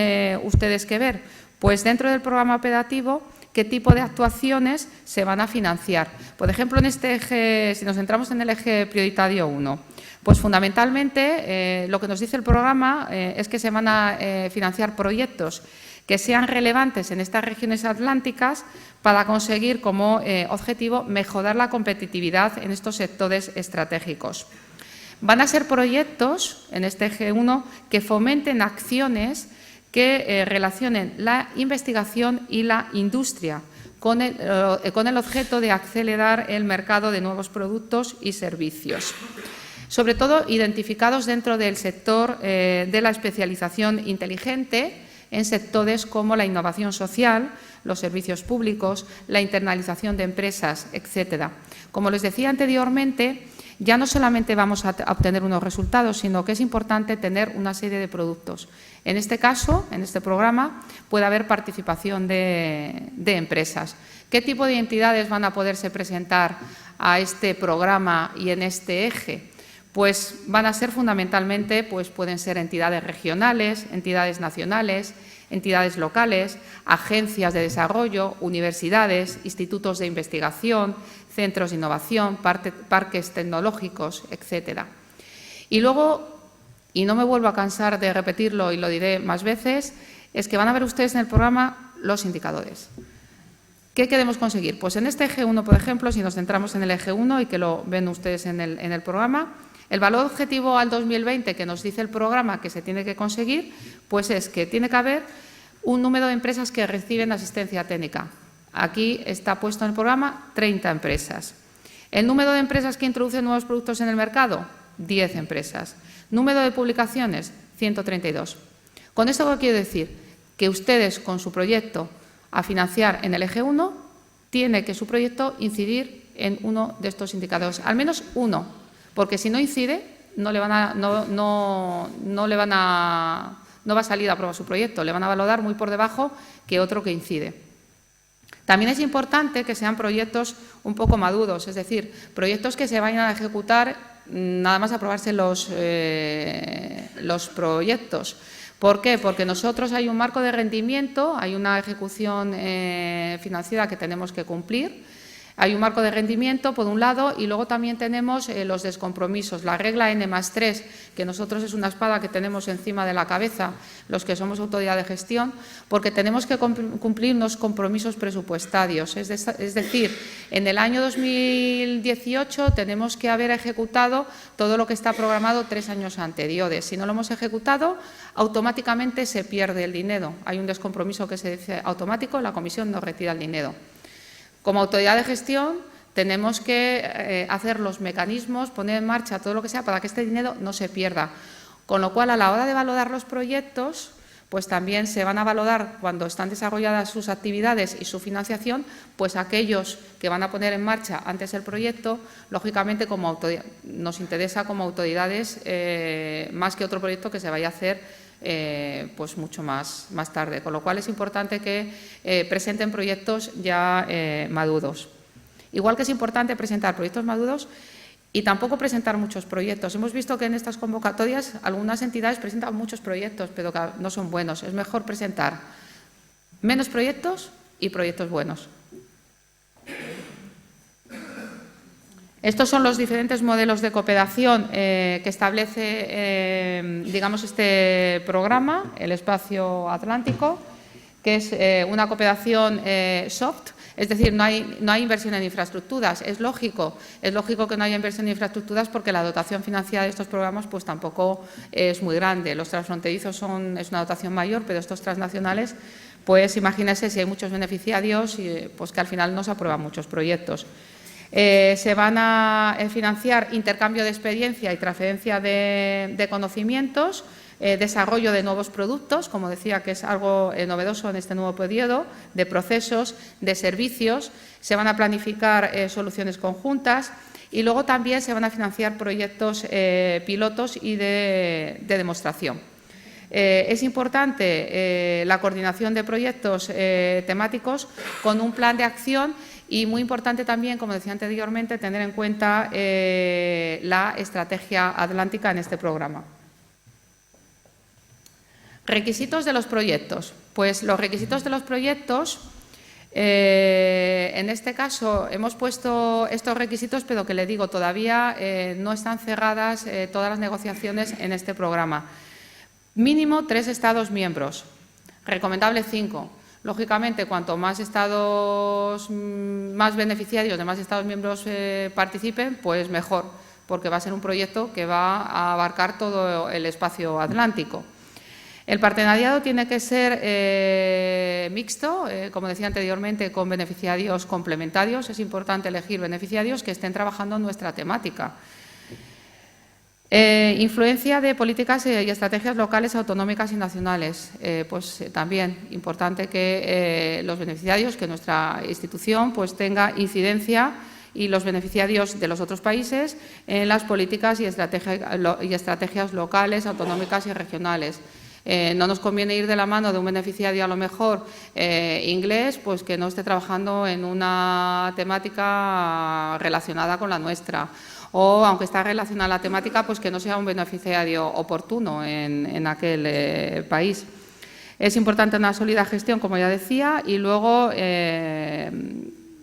ustedes que ver? Pues dentro del programa operativo, qué tipo de actuaciones se van a financiar. Por ejemplo, en este eje, si nos centramos en el eje prioritario 1, pues fundamentalmente lo que nos dice el programa es que se van a financiar proyectos que sean relevantes en estas regiones atlánticas para conseguir como objetivo mejorar la competitividad en estos sectores estratégicos. Van a ser proyectos, en este eje 1, que fomenten acciones que relacionen la investigación y la industria con el objeto de acelerar el mercado de nuevos productos y servicios. Sobre todo identificados dentro del sector de la especialización inteligente en sectores como la innovación social, los servicios públicos, la internalización de empresas, etcétera. Como les decía anteriormente, ya no solamente vamos a obtener unos resultados, sino que es importante tener una serie de productos. En este caso, en este programa, puede haber participación de empresas. ¿Qué tipo de entidades van a poderse presentar a este programa y en este eje? Pues van a ser fundamentalmente, pues pueden ser entidades regionales, entidades nacionales, entidades locales, agencias de desarrollo, universidades, institutos de investigación, centros de innovación, parques tecnológicos, etcétera. Y luego, y no me vuelvo a cansar de repetirlo y lo diré más veces, es que van a ver ustedes en el programa los indicadores. ¿Qué queremos conseguir? Pues en este eje 1, por ejemplo, si nos centramos en el eje 1 y que lo ven ustedes en el programa, el valor objetivo al 2020 que nos dice el programa que se tiene que conseguir, pues es que tiene que haber un número de empresas que reciben asistencia técnica. Aquí está puesto en el programa 30 empresas. El número de empresas que introducen nuevos productos en el mercado, 10 empresas. Número de publicaciones, 132. Con esto, ¿qué quiero decir? Que ustedes, con su proyecto a financiar en el eje 1, tiene que su proyecto incidir en uno de estos indicadores, al menos uno, porque si no incide, no va a salir a aprobar su proyecto, le van a valorar muy por debajo que otro que incide. También es importante que sean proyectos un poco maduros, es decir, proyectos que se vayan a ejecutar nada más aprobarse los proyectos. ¿Por qué? Porque nosotros hay un marco de rendimiento, hay una ejecución financiera que tenemos que cumplir. Hay un marco de rendimiento, por un lado, y luego también tenemos los descompromisos. La regla N+3, que nosotros es una espada que tenemos encima de la cabeza, los que somos autoridad de gestión, porque tenemos que cumplir unos compromisos presupuestarios. Es decir, en el año 2018 tenemos que haber ejecutado todo lo que está programado 3 años anteriores. Si no lo hemos ejecutado, automáticamente se pierde el dinero. Hay un descompromiso que se dice automático, la comisión nos retira el dinero. Como autoridad de gestión tenemos que hacer los mecanismos, poner en marcha todo lo que sea para que este dinero no se pierda. Con lo cual, a la hora de valorar los proyectos, pues también se van a valorar cuando están desarrolladas sus actividades y su financiación, pues aquellos que van a poner en marcha antes el proyecto, lógicamente nos interesa como autoridades más que otro proyecto que se vaya a hacer pues mucho más tarde, con lo cual es importante que presenten proyectos ya maduros. Igual que es importante presentar proyectos maduros y tampoco presentar muchos proyectos. Hemos visto que en estas convocatorias algunas entidades presentan muchos proyectos, pero que no son buenos. Es mejor presentar menos proyectos y proyectos buenos. Estos son los diferentes modelos de cooperación que establece, digamos, este programa, el Espacio Atlántico, que es una cooperación soft, es decir, no hay inversión en infraestructuras. Es lógico que no haya inversión en infraestructuras porque la dotación financiera de estos programas pues tampoco es muy grande. Los transfronterizos es una dotación mayor, pero estos transnacionales, pues imagínense si hay muchos beneficiarios, pues que al final no se aprueban muchos proyectos. Se van a financiar intercambio de experiencia y transferencia de conocimientos, desarrollo de nuevos productos, como decía, que es algo novedoso en este nuevo periodo, de procesos, de servicios. Se van a planificar soluciones conjuntas y luego también se van a financiar proyectos pilotos y de demostración. Es importante la coordinación de proyectos temáticos con un plan de acción. Y muy importante también, como decía anteriormente, tener en cuenta la estrategia atlántica en este programa. Requisitos de los proyectos. Pues los requisitos de los proyectos, en este caso hemos puesto estos requisitos, pero que le digo, todavía no están cerradas todas las negociaciones en este programa. Mínimo 3 Estados miembros, recomendable 5. Lógicamente, cuanto más beneficiarios de más Estados miembros participen, pues mejor, porque va a ser un proyecto que va a abarcar todo el espacio atlántico. El partenariado tiene que ser mixto, como decía anteriormente, con beneficiarios complementarios. Es importante elegir beneficiarios que estén trabajando en nuestra temática. Influencia de políticas y estrategias locales, autonómicas y nacionales. Pues también importante que los beneficiarios, que nuestra institución pues tenga incidencia y los beneficiarios de los otros países en las políticas y estrategias locales, autonómicas y regionales. No nos conviene ir de la mano de un beneficiario a lo mejor inglés, pues que no esté trabajando en una temática relacionada con la nuestra. O, aunque está relacionada a la temática, pues que no sea un beneficiario oportuno en aquel país. Es importante una sólida gestión, como ya decía, y luego,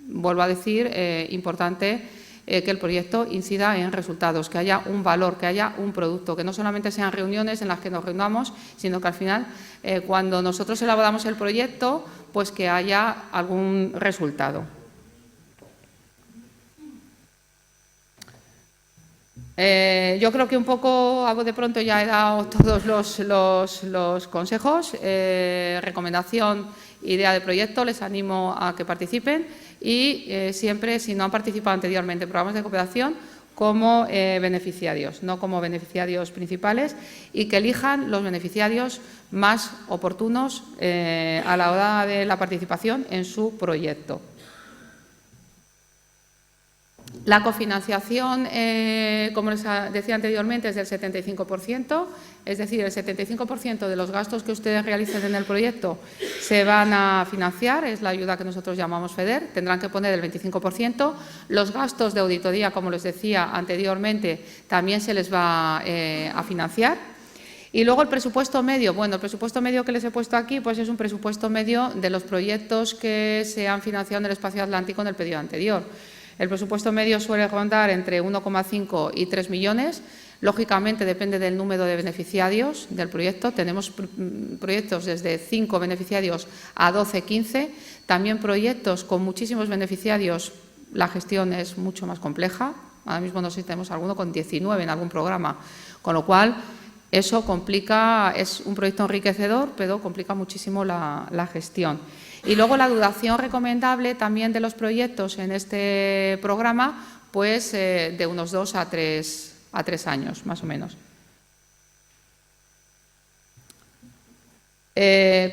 vuelvo a decir, importante que el proyecto incida en resultados, que haya un valor, que haya un producto, que no solamente sean reuniones en las que nos reunamos, sino que al final, cuando nosotros elaboramos el proyecto, pues que haya algún resultado. Yo creo que un poco, de pronto ya he dado todos los consejos, recomendación, idea de proyecto, les animo a que participen y siempre, si no han participado anteriormente en programas de cooperación, como beneficiarios, no como beneficiarios principales, y que elijan los beneficiarios más oportunos a la hora de la participación en su proyecto. La cofinanciación, como les decía anteriormente, es del 75%, es decir, el 75% de los gastos que ustedes realicen en el proyecto se van a financiar, es la ayuda que nosotros llamamos FEDER, tendrán que poner el 25%. Los gastos de auditoría, como les decía anteriormente, también se les va a financiar. Y luego el presupuesto medio, bueno, el presupuesto medio que les he puesto aquí, pues es un presupuesto medio de los proyectos que se han financiado en el espacio atlántico en el periodo anterior. El presupuesto medio suele rondar entre 1,5 y 3 millones. Lógicamente, depende del número de beneficiarios del proyecto. Tenemos proyectos desde 5 beneficiarios a 12, 15. También proyectos con muchísimos beneficiarios, la gestión es mucho más compleja. Ahora mismo no sé si tenemos alguno con 19 en algún programa, con lo cual eso complica, es un proyecto enriquecedor, pero complica muchísimo la gestión. Y luego la duración recomendable también de los proyectos en este programa, pues de unos 2 a 3 años, más o menos.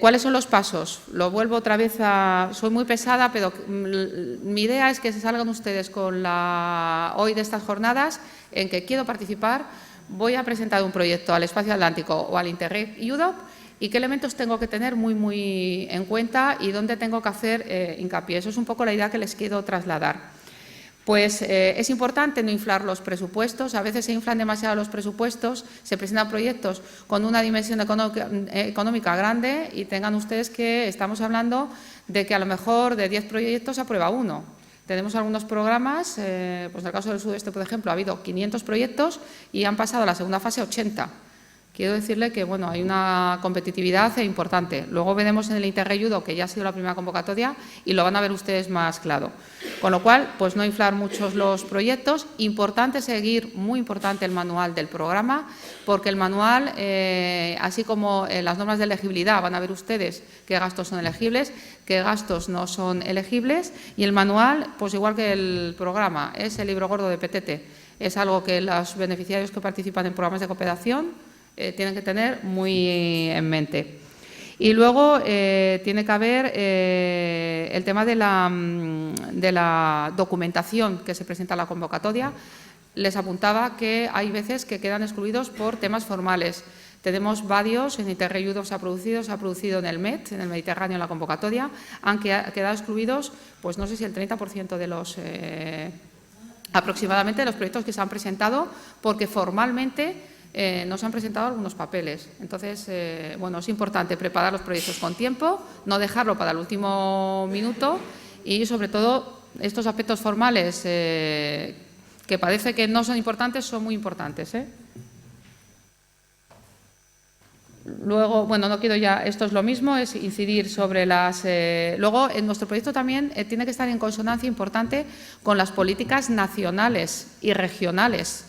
¿Cuáles son los pasos? Lo vuelvo otra vez a... Soy muy pesada, pero mi idea es que se salgan ustedes con hoy de estas jornadas en que quiero participar, voy a presentar un proyecto al Espacio Atlántico o al Interreg Europe y qué elementos tengo que tener muy en cuenta y dónde tengo que hacer hincapié. Eso es un poco la idea que les quiero trasladar. Pues es importante no inflar los presupuestos. A veces se inflan demasiado los presupuestos, se presentan proyectos con una dimensión económica grande y tengan ustedes que estamos hablando de que a lo mejor de 10 proyectos se aprueba uno. Tenemos algunos programas, pues en el caso del Sudeste, por ejemplo, ha habido 500 proyectos y han pasado a la segunda fase 80. Quiero decirle que bueno, hay una competitividad importante. Luego veremos en el Interreg Europe, que ya ha sido la primera convocatoria, y lo van a ver ustedes más claro. Con lo cual, pues no inflar muchos los proyectos. Importante seguir, muy importante, el manual del programa, porque el manual, así como las normas de elegibilidad, van a ver ustedes qué gastos son elegibles, qué gastos no son elegibles, y el manual, pues igual que el programa, es el libro gordo de Petete. Es algo que los beneficiarios que participan en programas de cooperación tienen que tener muy en mente. Y luego tiene que haber el tema de la documentación que se presenta a la convocatoria. Les apuntaba que hay veces que quedan excluidos por temas formales. Tenemos varios, en Interreg Europe se ha producido en el MED, en el Mediterráneo, en la convocatoria, han quedado excluidos, pues no sé si el 30% de los, aproximadamente, de los proyectos que se han presentado, porque formalmente nos han presentado algunos papeles. Entonces, bueno, es importante preparar los proyectos con tiempo, no dejarlo para el último minuto y, sobre todo, estos aspectos formales que parece que no son importantes, son muy importantes. Luego, bueno, no quiero ya, esto es lo mismo, es incidir sobre las... luego, en nuestro proyecto también tiene que estar en consonancia importante con las políticas nacionales y regionales.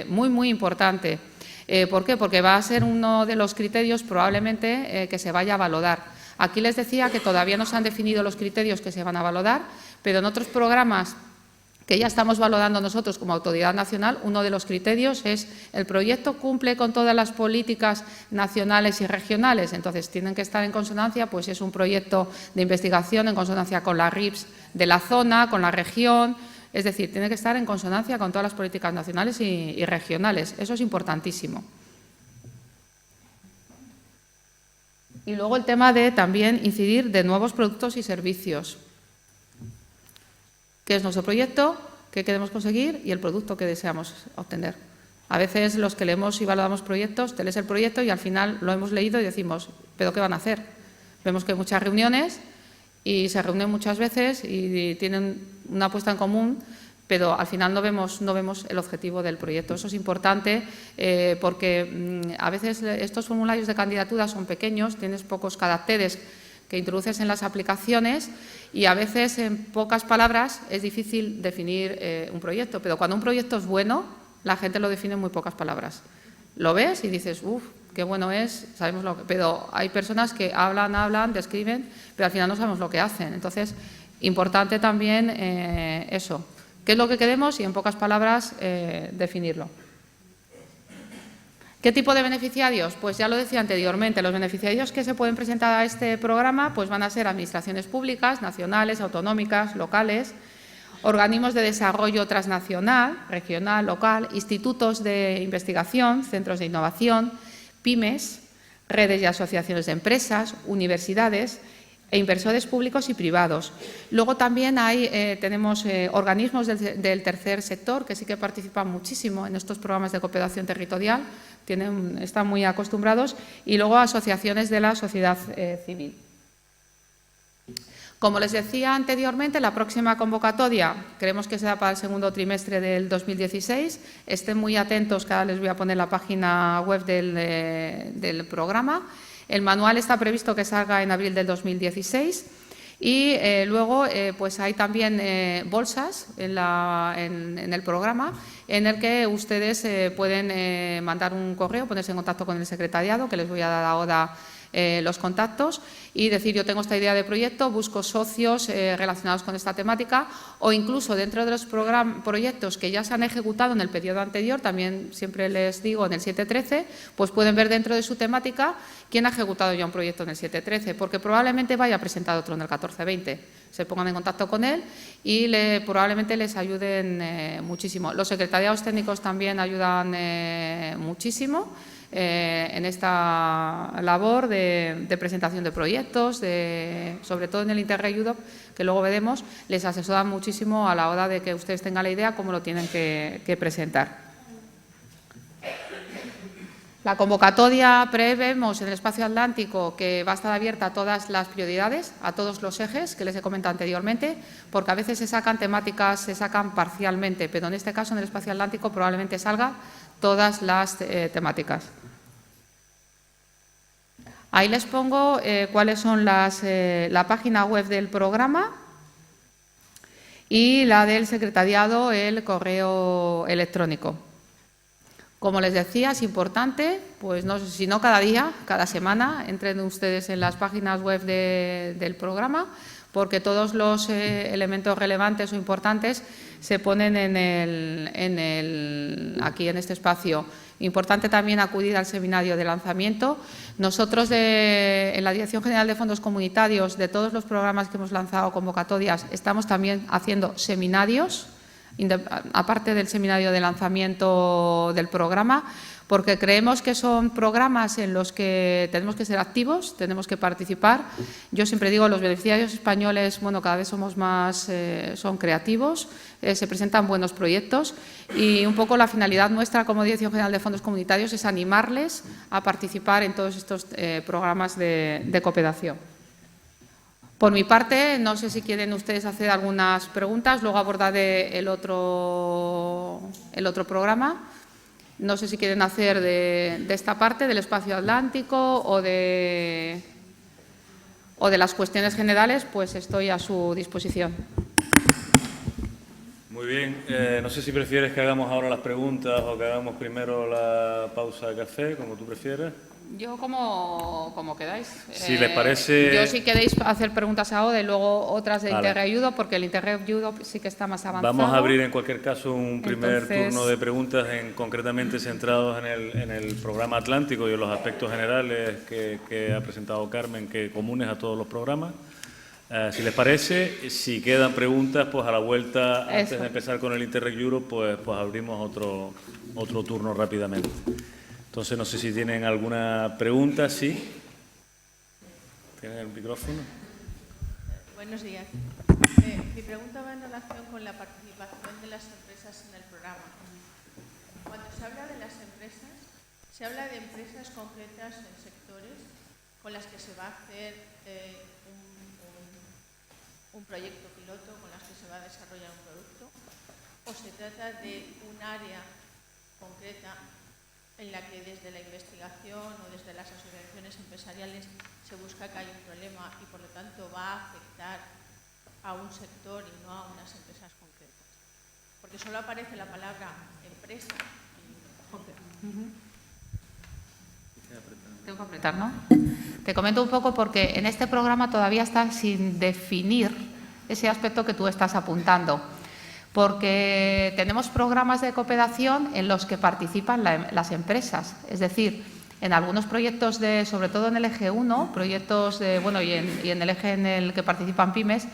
Muy importante. ¿Por qué? Porque va a ser uno de los criterios probablemente que se vaya a valorar. Aquí les decía que todavía no se han definido los criterios que se van a valorar, pero en otros programas que ya estamos valorando nosotros como autoridad nacional, uno de los criterios es el proyecto cumple con todas las políticas nacionales y regionales, entonces tienen que estar en consonancia, pues es un proyecto de investigación en consonancia con las RIPs de la zona, con la región. Es decir, tiene que estar en consonancia con todas las políticas nacionales y regionales. Eso es importantísimo. Y luego el tema de también incidir de nuevos productos y servicios. ¿Qué es nuestro proyecto? ¿Qué queremos conseguir? Y el producto que deseamos obtener. A veces los que leemos y valoramos proyectos, te lees el proyecto y al final lo hemos leído y decimos, ¿pero qué van a hacer? Vemos que hay muchas reuniones y se reúnen muchas veces y tienen una apuesta en común, pero al final no vemos el objetivo del proyecto. Eso es importante porque a veces estos formularios de candidatura son pequeños, tienes pocos caracteres que introduces en las aplicaciones y a veces en pocas palabras es difícil definir un proyecto, pero cuando un proyecto es bueno, la gente lo define en muy pocas palabras. Lo ves y dices, uff, qué bueno es, sabemos lo que… Pero hay personas que hablan, describen, pero al final no sabemos lo que hacen. Entonces, importante también eso. ¿Qué es lo que queremos? Y en pocas palabras definirlo. ¿Qué tipo de beneficiarios? Pues ya lo decía anteriormente, los beneficiarios que se pueden presentar a este programa pues van a ser administraciones públicas, nacionales, autonómicas, locales, organismos de desarrollo transnacional, regional, local, institutos de investigación, centros de innovación, pymes, redes y asociaciones de empresas, universidades e inversores públicos y privados. Luego también tenemos organismos del tercer sector que sí que participan muchísimo en estos programas de cooperación territorial, están muy acostumbrados, y luego asociaciones de la sociedad civil. Como les decía anteriormente, la próxima convocatoria creemos que será para el segundo trimestre del 2016. Estén muy atentos, que ahora les voy a poner la página web del programa. El manual está previsto que salga en abril del 2016 y luego pues hay también bolsas en el programa en el que ustedes pueden mandar un correo, ponerse en contacto con el secretariado, que les voy a dar ahora los contactos, y decir, yo tengo esta idea de proyecto, busco socios relacionados con esta temática, o incluso dentro de los proyectos que ya se han ejecutado en el periodo anterior, también siempre les digo en el 7-13, pues pueden ver dentro de su temática quién ha ejecutado ya un proyecto en el 7-13, porque probablemente vaya a presentar otro en el 14-20. Se pongan en contacto con él y probablemente les ayuden muchísimo. Los secretariados técnicos también ayudan muchísimo en esta labor de presentación de proyectos, sobre todo en el Interreg Europe, que luego veremos, les asesoran muchísimo a la hora de que ustedes tengan la idea cómo lo tienen que presentar. La convocatoria prevemos en el espacio atlántico que va a estar abierta a todas las prioridades, a todos los ejes que les he comentado anteriormente, porque a veces se sacan temáticas, se sacan parcialmente, pero en este caso en el espacio atlántico probablemente salgan todas las temáticas. Ahí les pongo cuáles son la página web del programa y la del secretariado, el correo electrónico. Como les decía, es importante, pues no sé si no cada día, cada semana, entren ustedes en las páginas web del programa, porque todos los elementos relevantes o importantes se ponen aquí en este espacio. Importante también acudir al seminario de lanzamiento. Nosotros en la Dirección General de Fondos Comunitarios, de todos los programas que hemos lanzado, convocatorias, estamos también haciendo seminarios, aparte del seminario de lanzamiento del programa, porque creemos que son programas en los que tenemos que ser activos, tenemos que participar. Yo siempre digo, los beneficiarios españoles, bueno, cada vez somos más, son creativos, se presentan buenos proyectos y un poco la finalidad nuestra como Dirección General de Fondos Comunitarios es animarles a participar en todos estos programas de cooperación. Por mi parte, no sé si quieren ustedes hacer algunas preguntas, luego abordaré el otro programa. No sé si quieren hacer de esta parte, del espacio atlántico o de las cuestiones generales, pues estoy a su disposición. Muy bien. No sé si prefieres que hagamos ahora las preguntas o que hagamos primero la pausa de café, como tú prefieres. Yo como queráis. Si les parece… Yo si queréis hacer preguntas ahora y luego otras de Interreg Europe, porque el Interreg Europe sí que está más avanzado. Vamos a abrir en cualquier caso un primer turno de preguntas concretamente centrados en el programa Atlántico y en los aspectos generales que ha presentado Carmen, que comunes a todos los programas. Si les parece, si quedan preguntas, pues a la vuelta, antes de empezar con el Interreg Europe, pues abrimos otro turno rápidamente. Entonces, no sé si tienen alguna pregunta. ¿Sí? ¿Tienen el micrófono? Buenos días. Mi pregunta va en relación con la participación de las empresas en el programa. Cuando se habla de las empresas, se habla de empresas concretas en sectores con las que se va a hacer un proyecto piloto, con las que se va a desarrollar un producto, o se trata de un área concreta en la que desde la investigación o desde las asociaciones empresariales se busca que haya un problema y por lo tanto va a afectar a un sector y no a unas empresas concretas. Porque solo aparece la palabra empresa. Tengo que apretar, ¿no? Te comento un poco porque en este programa todavía está sin definir ese aspecto que tú estás apuntando. Porque tenemos programas de cooperación en los que participan las empresas. Es decir, en algunos proyectos, sobre todo en el eje 1, proyectos y en el eje en el que participan pymes,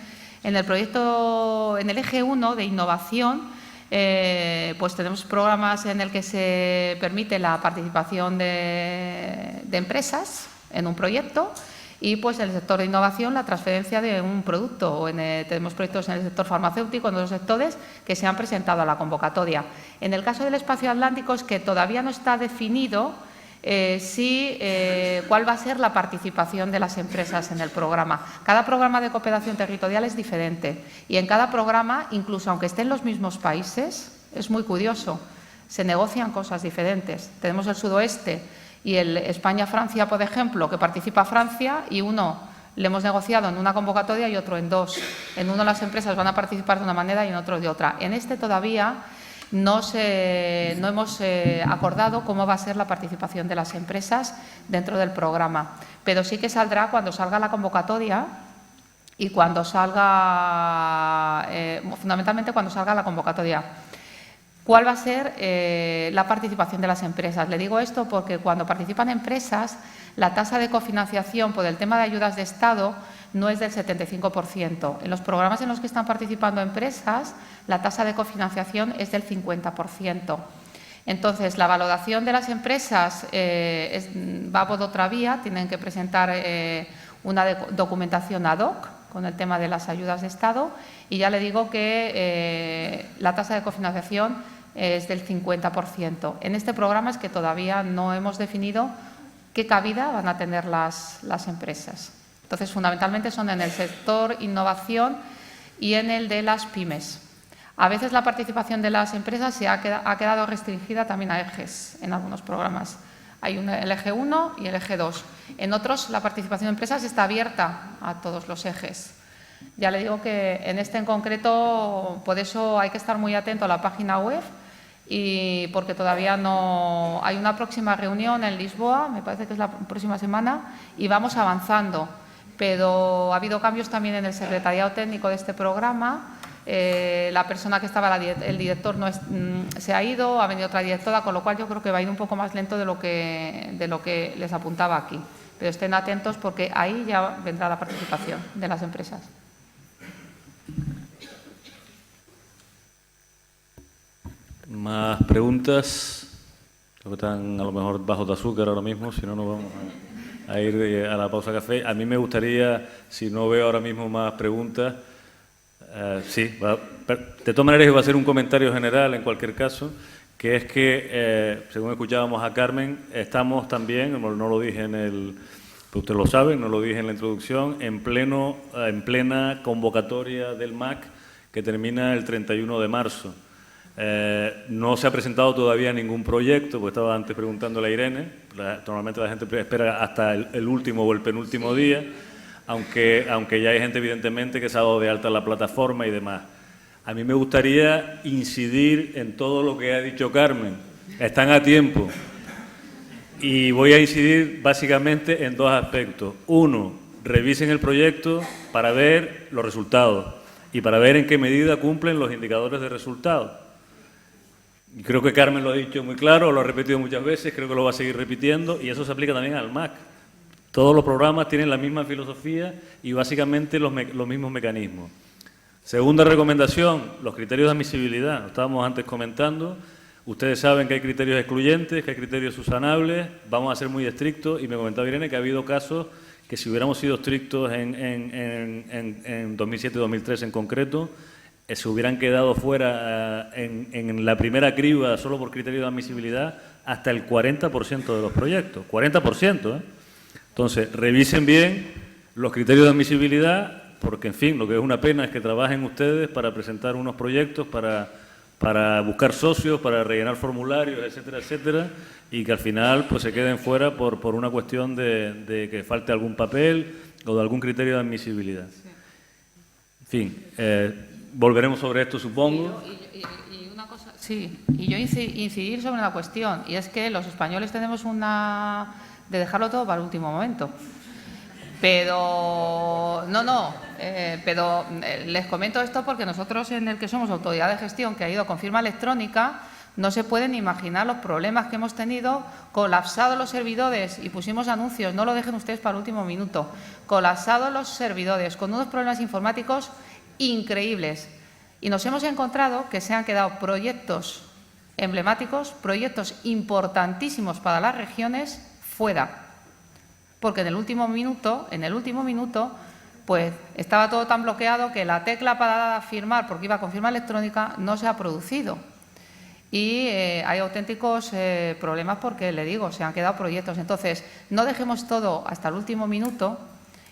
en el eje 1 de innovación, pues tenemos programas en el que se permite la participación de empresas en un proyecto y pues en el sector de innovación la transferencia de un producto. Tenemos proyectos en el sector farmacéutico, en otros sectores que se han presentado a la convocatoria. En el caso del espacio atlántico es que todavía no está definido cuál va a ser la participación de las empresas en el programa. Cada programa de cooperación territorial es diferente y en cada programa, incluso aunque estén los mismos países, es muy curioso, se negocian cosas diferentes. Tenemos el sudoeste y el España-Francia, por ejemplo, que participa Francia y uno le hemos negociado en una convocatoria y otro en dos. En uno las empresas van a participar de una manera y en otro de otra. En este todavía no hemos acordado cómo va a ser la participación de las empresas dentro del programa, pero sí que saldrá cuando salga la convocatoria y cuando salga, fundamentalmente cuando salga la convocatoria. ¿Cuál va a ser la participación de las empresas? Le digo esto porque cuando participan empresas, la tasa de cofinanciación por el tema de ayudas de Estado no es del 75%. En los programas en los que están participando empresas, la tasa de cofinanciación es del 50%. Entonces, la valoración de las empresas va por otra vía, tienen que presentar una documentación ad hoc con el tema de las ayudas de Estado y ya le digo que la tasa de cofinanciación es del 50%. En este programa es que todavía no hemos definido qué cabida van a tener las empresas. Entonces, fundamentalmente son en el sector innovación y en el de las pymes. A veces la participación de las empresas ha quedado restringida también a ejes en algunos programas. Hay el eje 1 y el eje 2. En otros, la participación de empresas está abierta a todos los ejes. Ya le digo que en este en concreto, por eso hay que estar muy atento a la página web y porque todavía no… Hay una próxima reunión en Lisboa, me parece que es la próxima semana, y vamos avanzando. Pero ha habido cambios también en el secretariado técnico de este programa. La persona que estaba, el director, se ha ido, ha venido otra directora, con lo cual yo creo que va a ir un poco más lento de lo que les apuntaba aquí. Pero estén atentos porque ahí ya vendrá la participación de las empresas. ¿Más preguntas? Creo que están a lo mejor bajos de azúcar ahora mismo, si no, nos vamos a ir a la pausa café. A mí me gustaría, si no veo ahora mismo más preguntas, de todas maneras iba a hacer un comentario general en cualquier caso, que es que, según escuchábamos a Carmen, estamos también, no lo dije pues usted lo sabe, no lo dije en la introducción, en plena convocatoria del MAC que termina el 31 de marzo. No se ha presentado todavía ningún proyecto, porque estaba antes preguntándole a Irene, normalmente la gente espera hasta el último o el penúltimo día, aunque ya hay gente evidentemente que se ha dado de alta la plataforma y demás. A mí me gustaría incidir en todo lo que ha dicho Carmen. Están a tiempo. Y voy a incidir básicamente en dos aspectos. Uno, revisen el proyecto para ver los resultados y para ver en qué medida cumplen los indicadores de resultados. Y creo que Carmen lo ha dicho muy claro, lo ha repetido muchas veces, creo que lo va a seguir repitiendo y eso se aplica también al MAC. Todos los programas tienen la misma filosofía y básicamente los mismos mecanismos. Segunda recomendación, los criterios de admisibilidad. Lo estábamos antes comentando. Ustedes saben que hay criterios excluyentes, que hay criterios subsanables. Vamos a ser muy estrictos y me comentaba Irene que ha habido casos que si hubiéramos sido estrictos en 2007-2003 en concreto, se hubieran quedado fuera en la primera criba solo por criterio de admisibilidad hasta el 40% de los proyectos. 40%, ¿eh? Entonces, revisen bien los criterios de admisibilidad, porque, en fin, lo que es una pena es que trabajen ustedes para presentar unos proyectos, para buscar socios, para rellenar formularios, etcétera, etcétera, y que al final pues se queden fuera por una cuestión de que falte algún papel o de algún criterio de admisibilidad. Sí. En fin, volveremos sobre esto, supongo. Y una cosa, sí, y yo incidir sobre una cuestión, y es que los españoles tenemos una de dejarlo todo para el último momento. Pero pero les comento esto porque nosotros, en el que somos autoridad de gestión, que ha ido con firma electrónica, no se pueden imaginar los problemas que hemos tenido, colapsados los servidores, y pusimos anuncios, no lo dejen ustedes para el último minuto, colapsados los servidores, con unos problemas informáticos increíbles. Y nos hemos encontrado que se han quedado proyectos emblemáticos, proyectos importantísimos para las regiones, fuera. Porque en el último minuto, pues estaba todo tan bloqueado que la tecla para firmar, porque iba con firma electrónica, no se ha producido. Y hay auténticos problemas porque, le digo, se han quedado proyectos. Entonces, no dejemos todo hasta el último minuto,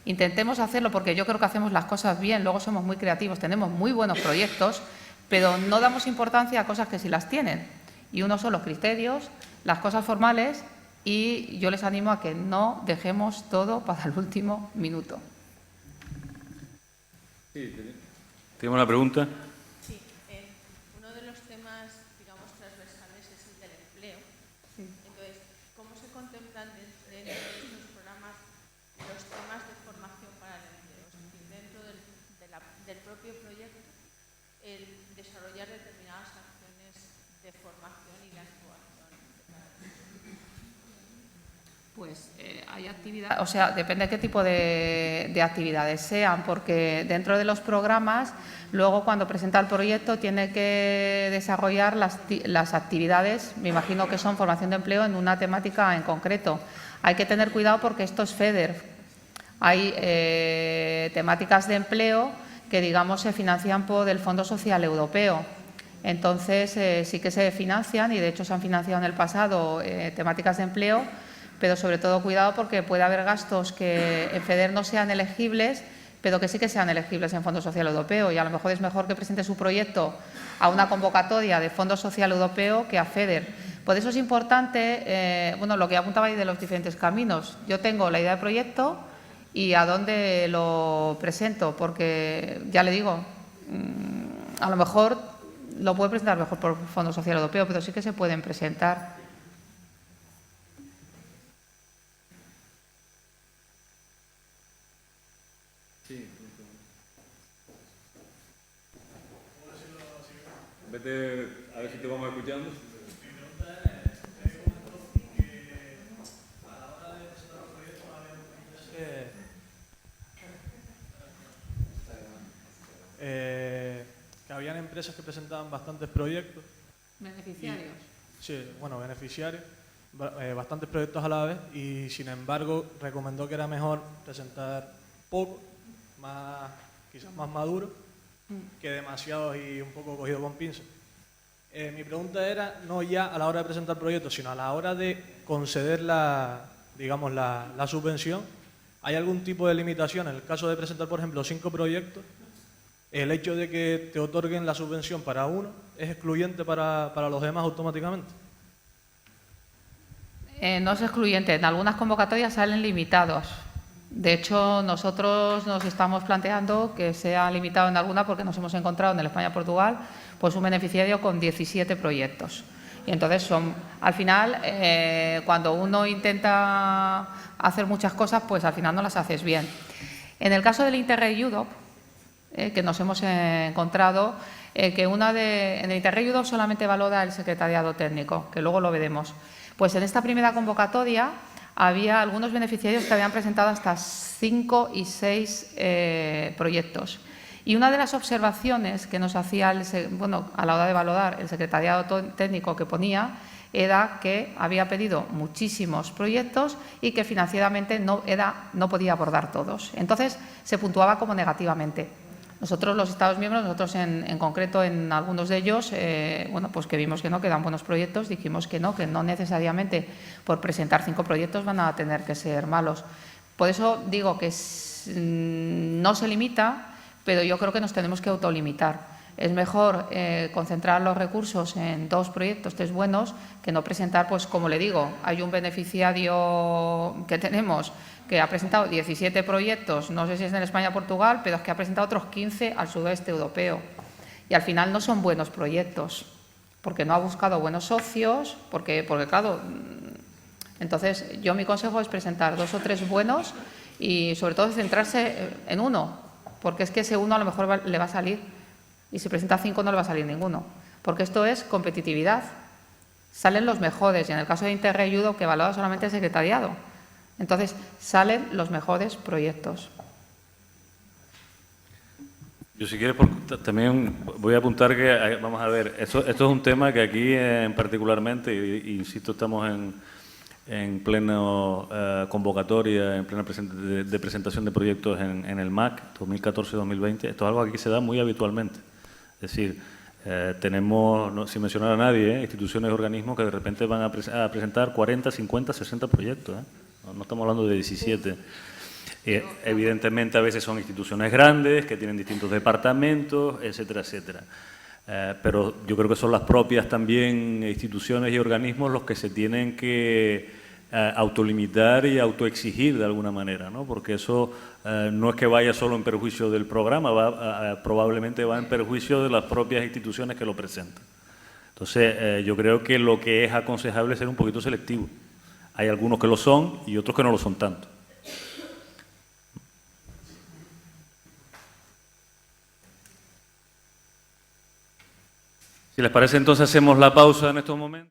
intentemos hacerlo porque yo creo que hacemos las cosas bien, luego somos muy creativos, tenemos muy buenos proyectos, pero no damos importancia a cosas que sí las tienen. Y uno son los criterios, las cosas formales, y yo les animo a que no dejemos todo para el último minuto. Sí, ¿tenemos una pregunta? Sí, uno de los temas, digamos, transversales es el del empleo. Sí. Entonces, ¿cómo se contemplan dentro de estos programas los temas de formación para el empleo? Es decir, dentro del propio proyecto, el desarrollar determinadas acciones de formación y la actuación. Pues hay actividades, o sea, depende de qué tipo de actividades sean, porque dentro de los programas, luego cuando presenta el proyecto tiene que desarrollar las actividades, me imagino que son formación de empleo en una temática en concreto. Hay que tener cuidado porque esto es FEDER. Hay temáticas de empleo que, digamos, se financian por el Fondo Social Europeo. Entonces, sí que se financian y, de hecho, se han financiado en el pasado temáticas de empleo, pero sobre todo cuidado porque puede haber gastos que en FEDER no sean elegibles, pero que sí que sean elegibles en Fondo Social Europeo, y a lo mejor es mejor que presente su proyecto a una convocatoria de Fondo Social Europeo que a FEDER. Por eso es importante, bueno, lo que apuntabais de los diferentes caminos. Yo tengo la idea de proyecto y a dónde lo presento, porque ya le digo, a lo mejor lo puede presentar mejor por Fondo Social Europeo, pero sí que se pueden presentar. Vete a ver si te vamos escuchando. Mi pregunta es, comentó que a la hora de presentar los proyectos había que habían empresas que presentaban bastantes proyectos. ¿Beneficiarios? Sí, bueno, beneficiarios, bastantes proyectos a la vez, y sin embargo recomendó que era mejor presentar poco, quizás más maduro, que demasiados y un poco cogido con pinzas. Mi pregunta era, no ya a la hora de presentar proyectos, sino a la hora de conceder la subvención. ¿Hay algún tipo de limitación? En el caso de presentar, por ejemplo, 5 proyectos, ¿el hecho de que te otorguen la subvención para uno es excluyente para los demás automáticamente? No es excluyente. En algunas convocatorias salen limitados. De hecho, nosotros nos estamos planteando que sea limitado en alguna, porque nos hemos encontrado en el España-Portugal pues un beneficiario con 17 proyectos. Y entonces al final, cuando uno intenta hacer muchas cosas, pues al final no las haces bien. En el caso del Interreg Europe, que nos hemos encontrado, que en el Interreg Europe solamente valora el secretariado técnico, que luego lo veremos. Pues en esta primera convocatoria había algunos beneficiarios que habían presentado hasta 5 y 6 proyectos. Y una de las observaciones que nos hacía, a la hora de valorar el secretariado técnico que ponía, era que había pedido muchísimos proyectos y que financieramente no podía abordar todos. Entonces, se puntuaba como negativamente. Nosotros, los Estados miembros, nosotros en concreto en algunos de ellos, bueno, pues que vimos que no, que dan buenos proyectos, dijimos que no necesariamente por presentar 5 proyectos van a tener que ser malos. Por eso digo que no se limita, pero yo creo que nos tenemos que autolimitar. Es mejor concentrar los recursos en 2 proyectos, 3 buenos, que no presentar, pues como le digo, hay un beneficiario que tenemos que ha presentado 17 proyectos, no sé si es en España o Portugal, pero es que ha presentado otros 15 al sudeste europeo. Y al final no son buenos proyectos, porque no ha buscado buenos socios, porque claro, entonces yo mi consejo es presentar 2 o 3 buenos y sobre todo centrarse en uno, porque es que ese uno a lo mejor le va a salir y si presenta 5 no le va a salir ninguno, porque esto es competitividad. Salen los mejores y en el caso de Interreg que valora solamente el secretariado. Entonces, salen los mejores proyectos. Yo si quieres también voy a apuntar que, vamos a ver, esto es un tema que aquí particularmente, insisto, estamos en plena convocatoria, en plena de presentación de proyectos en el MAC 2014-2020. Esto es algo que aquí se da muy habitualmente. Es decir, tenemos, sin mencionar a nadie, instituciones y organismos que de repente van a presentar 40, 50, 60 proyectos. No estamos hablando de 17. Evidentemente, a veces son instituciones grandes que tienen distintos departamentos, etcétera, etcétera. Pero yo creo que son las propias también instituciones y organismos los que se tienen que autolimitar y autoexigir de alguna manera, ¿no? Porque eso no es que vaya solo en perjuicio del programa, probablemente va en perjuicio de las propias instituciones que lo presentan. Entonces, yo creo que lo que es aconsejable es ser un poquito selectivo. Hay algunos que lo son y otros que no lo son tanto. Si les parece, entonces hacemos la pausa en estos momentos.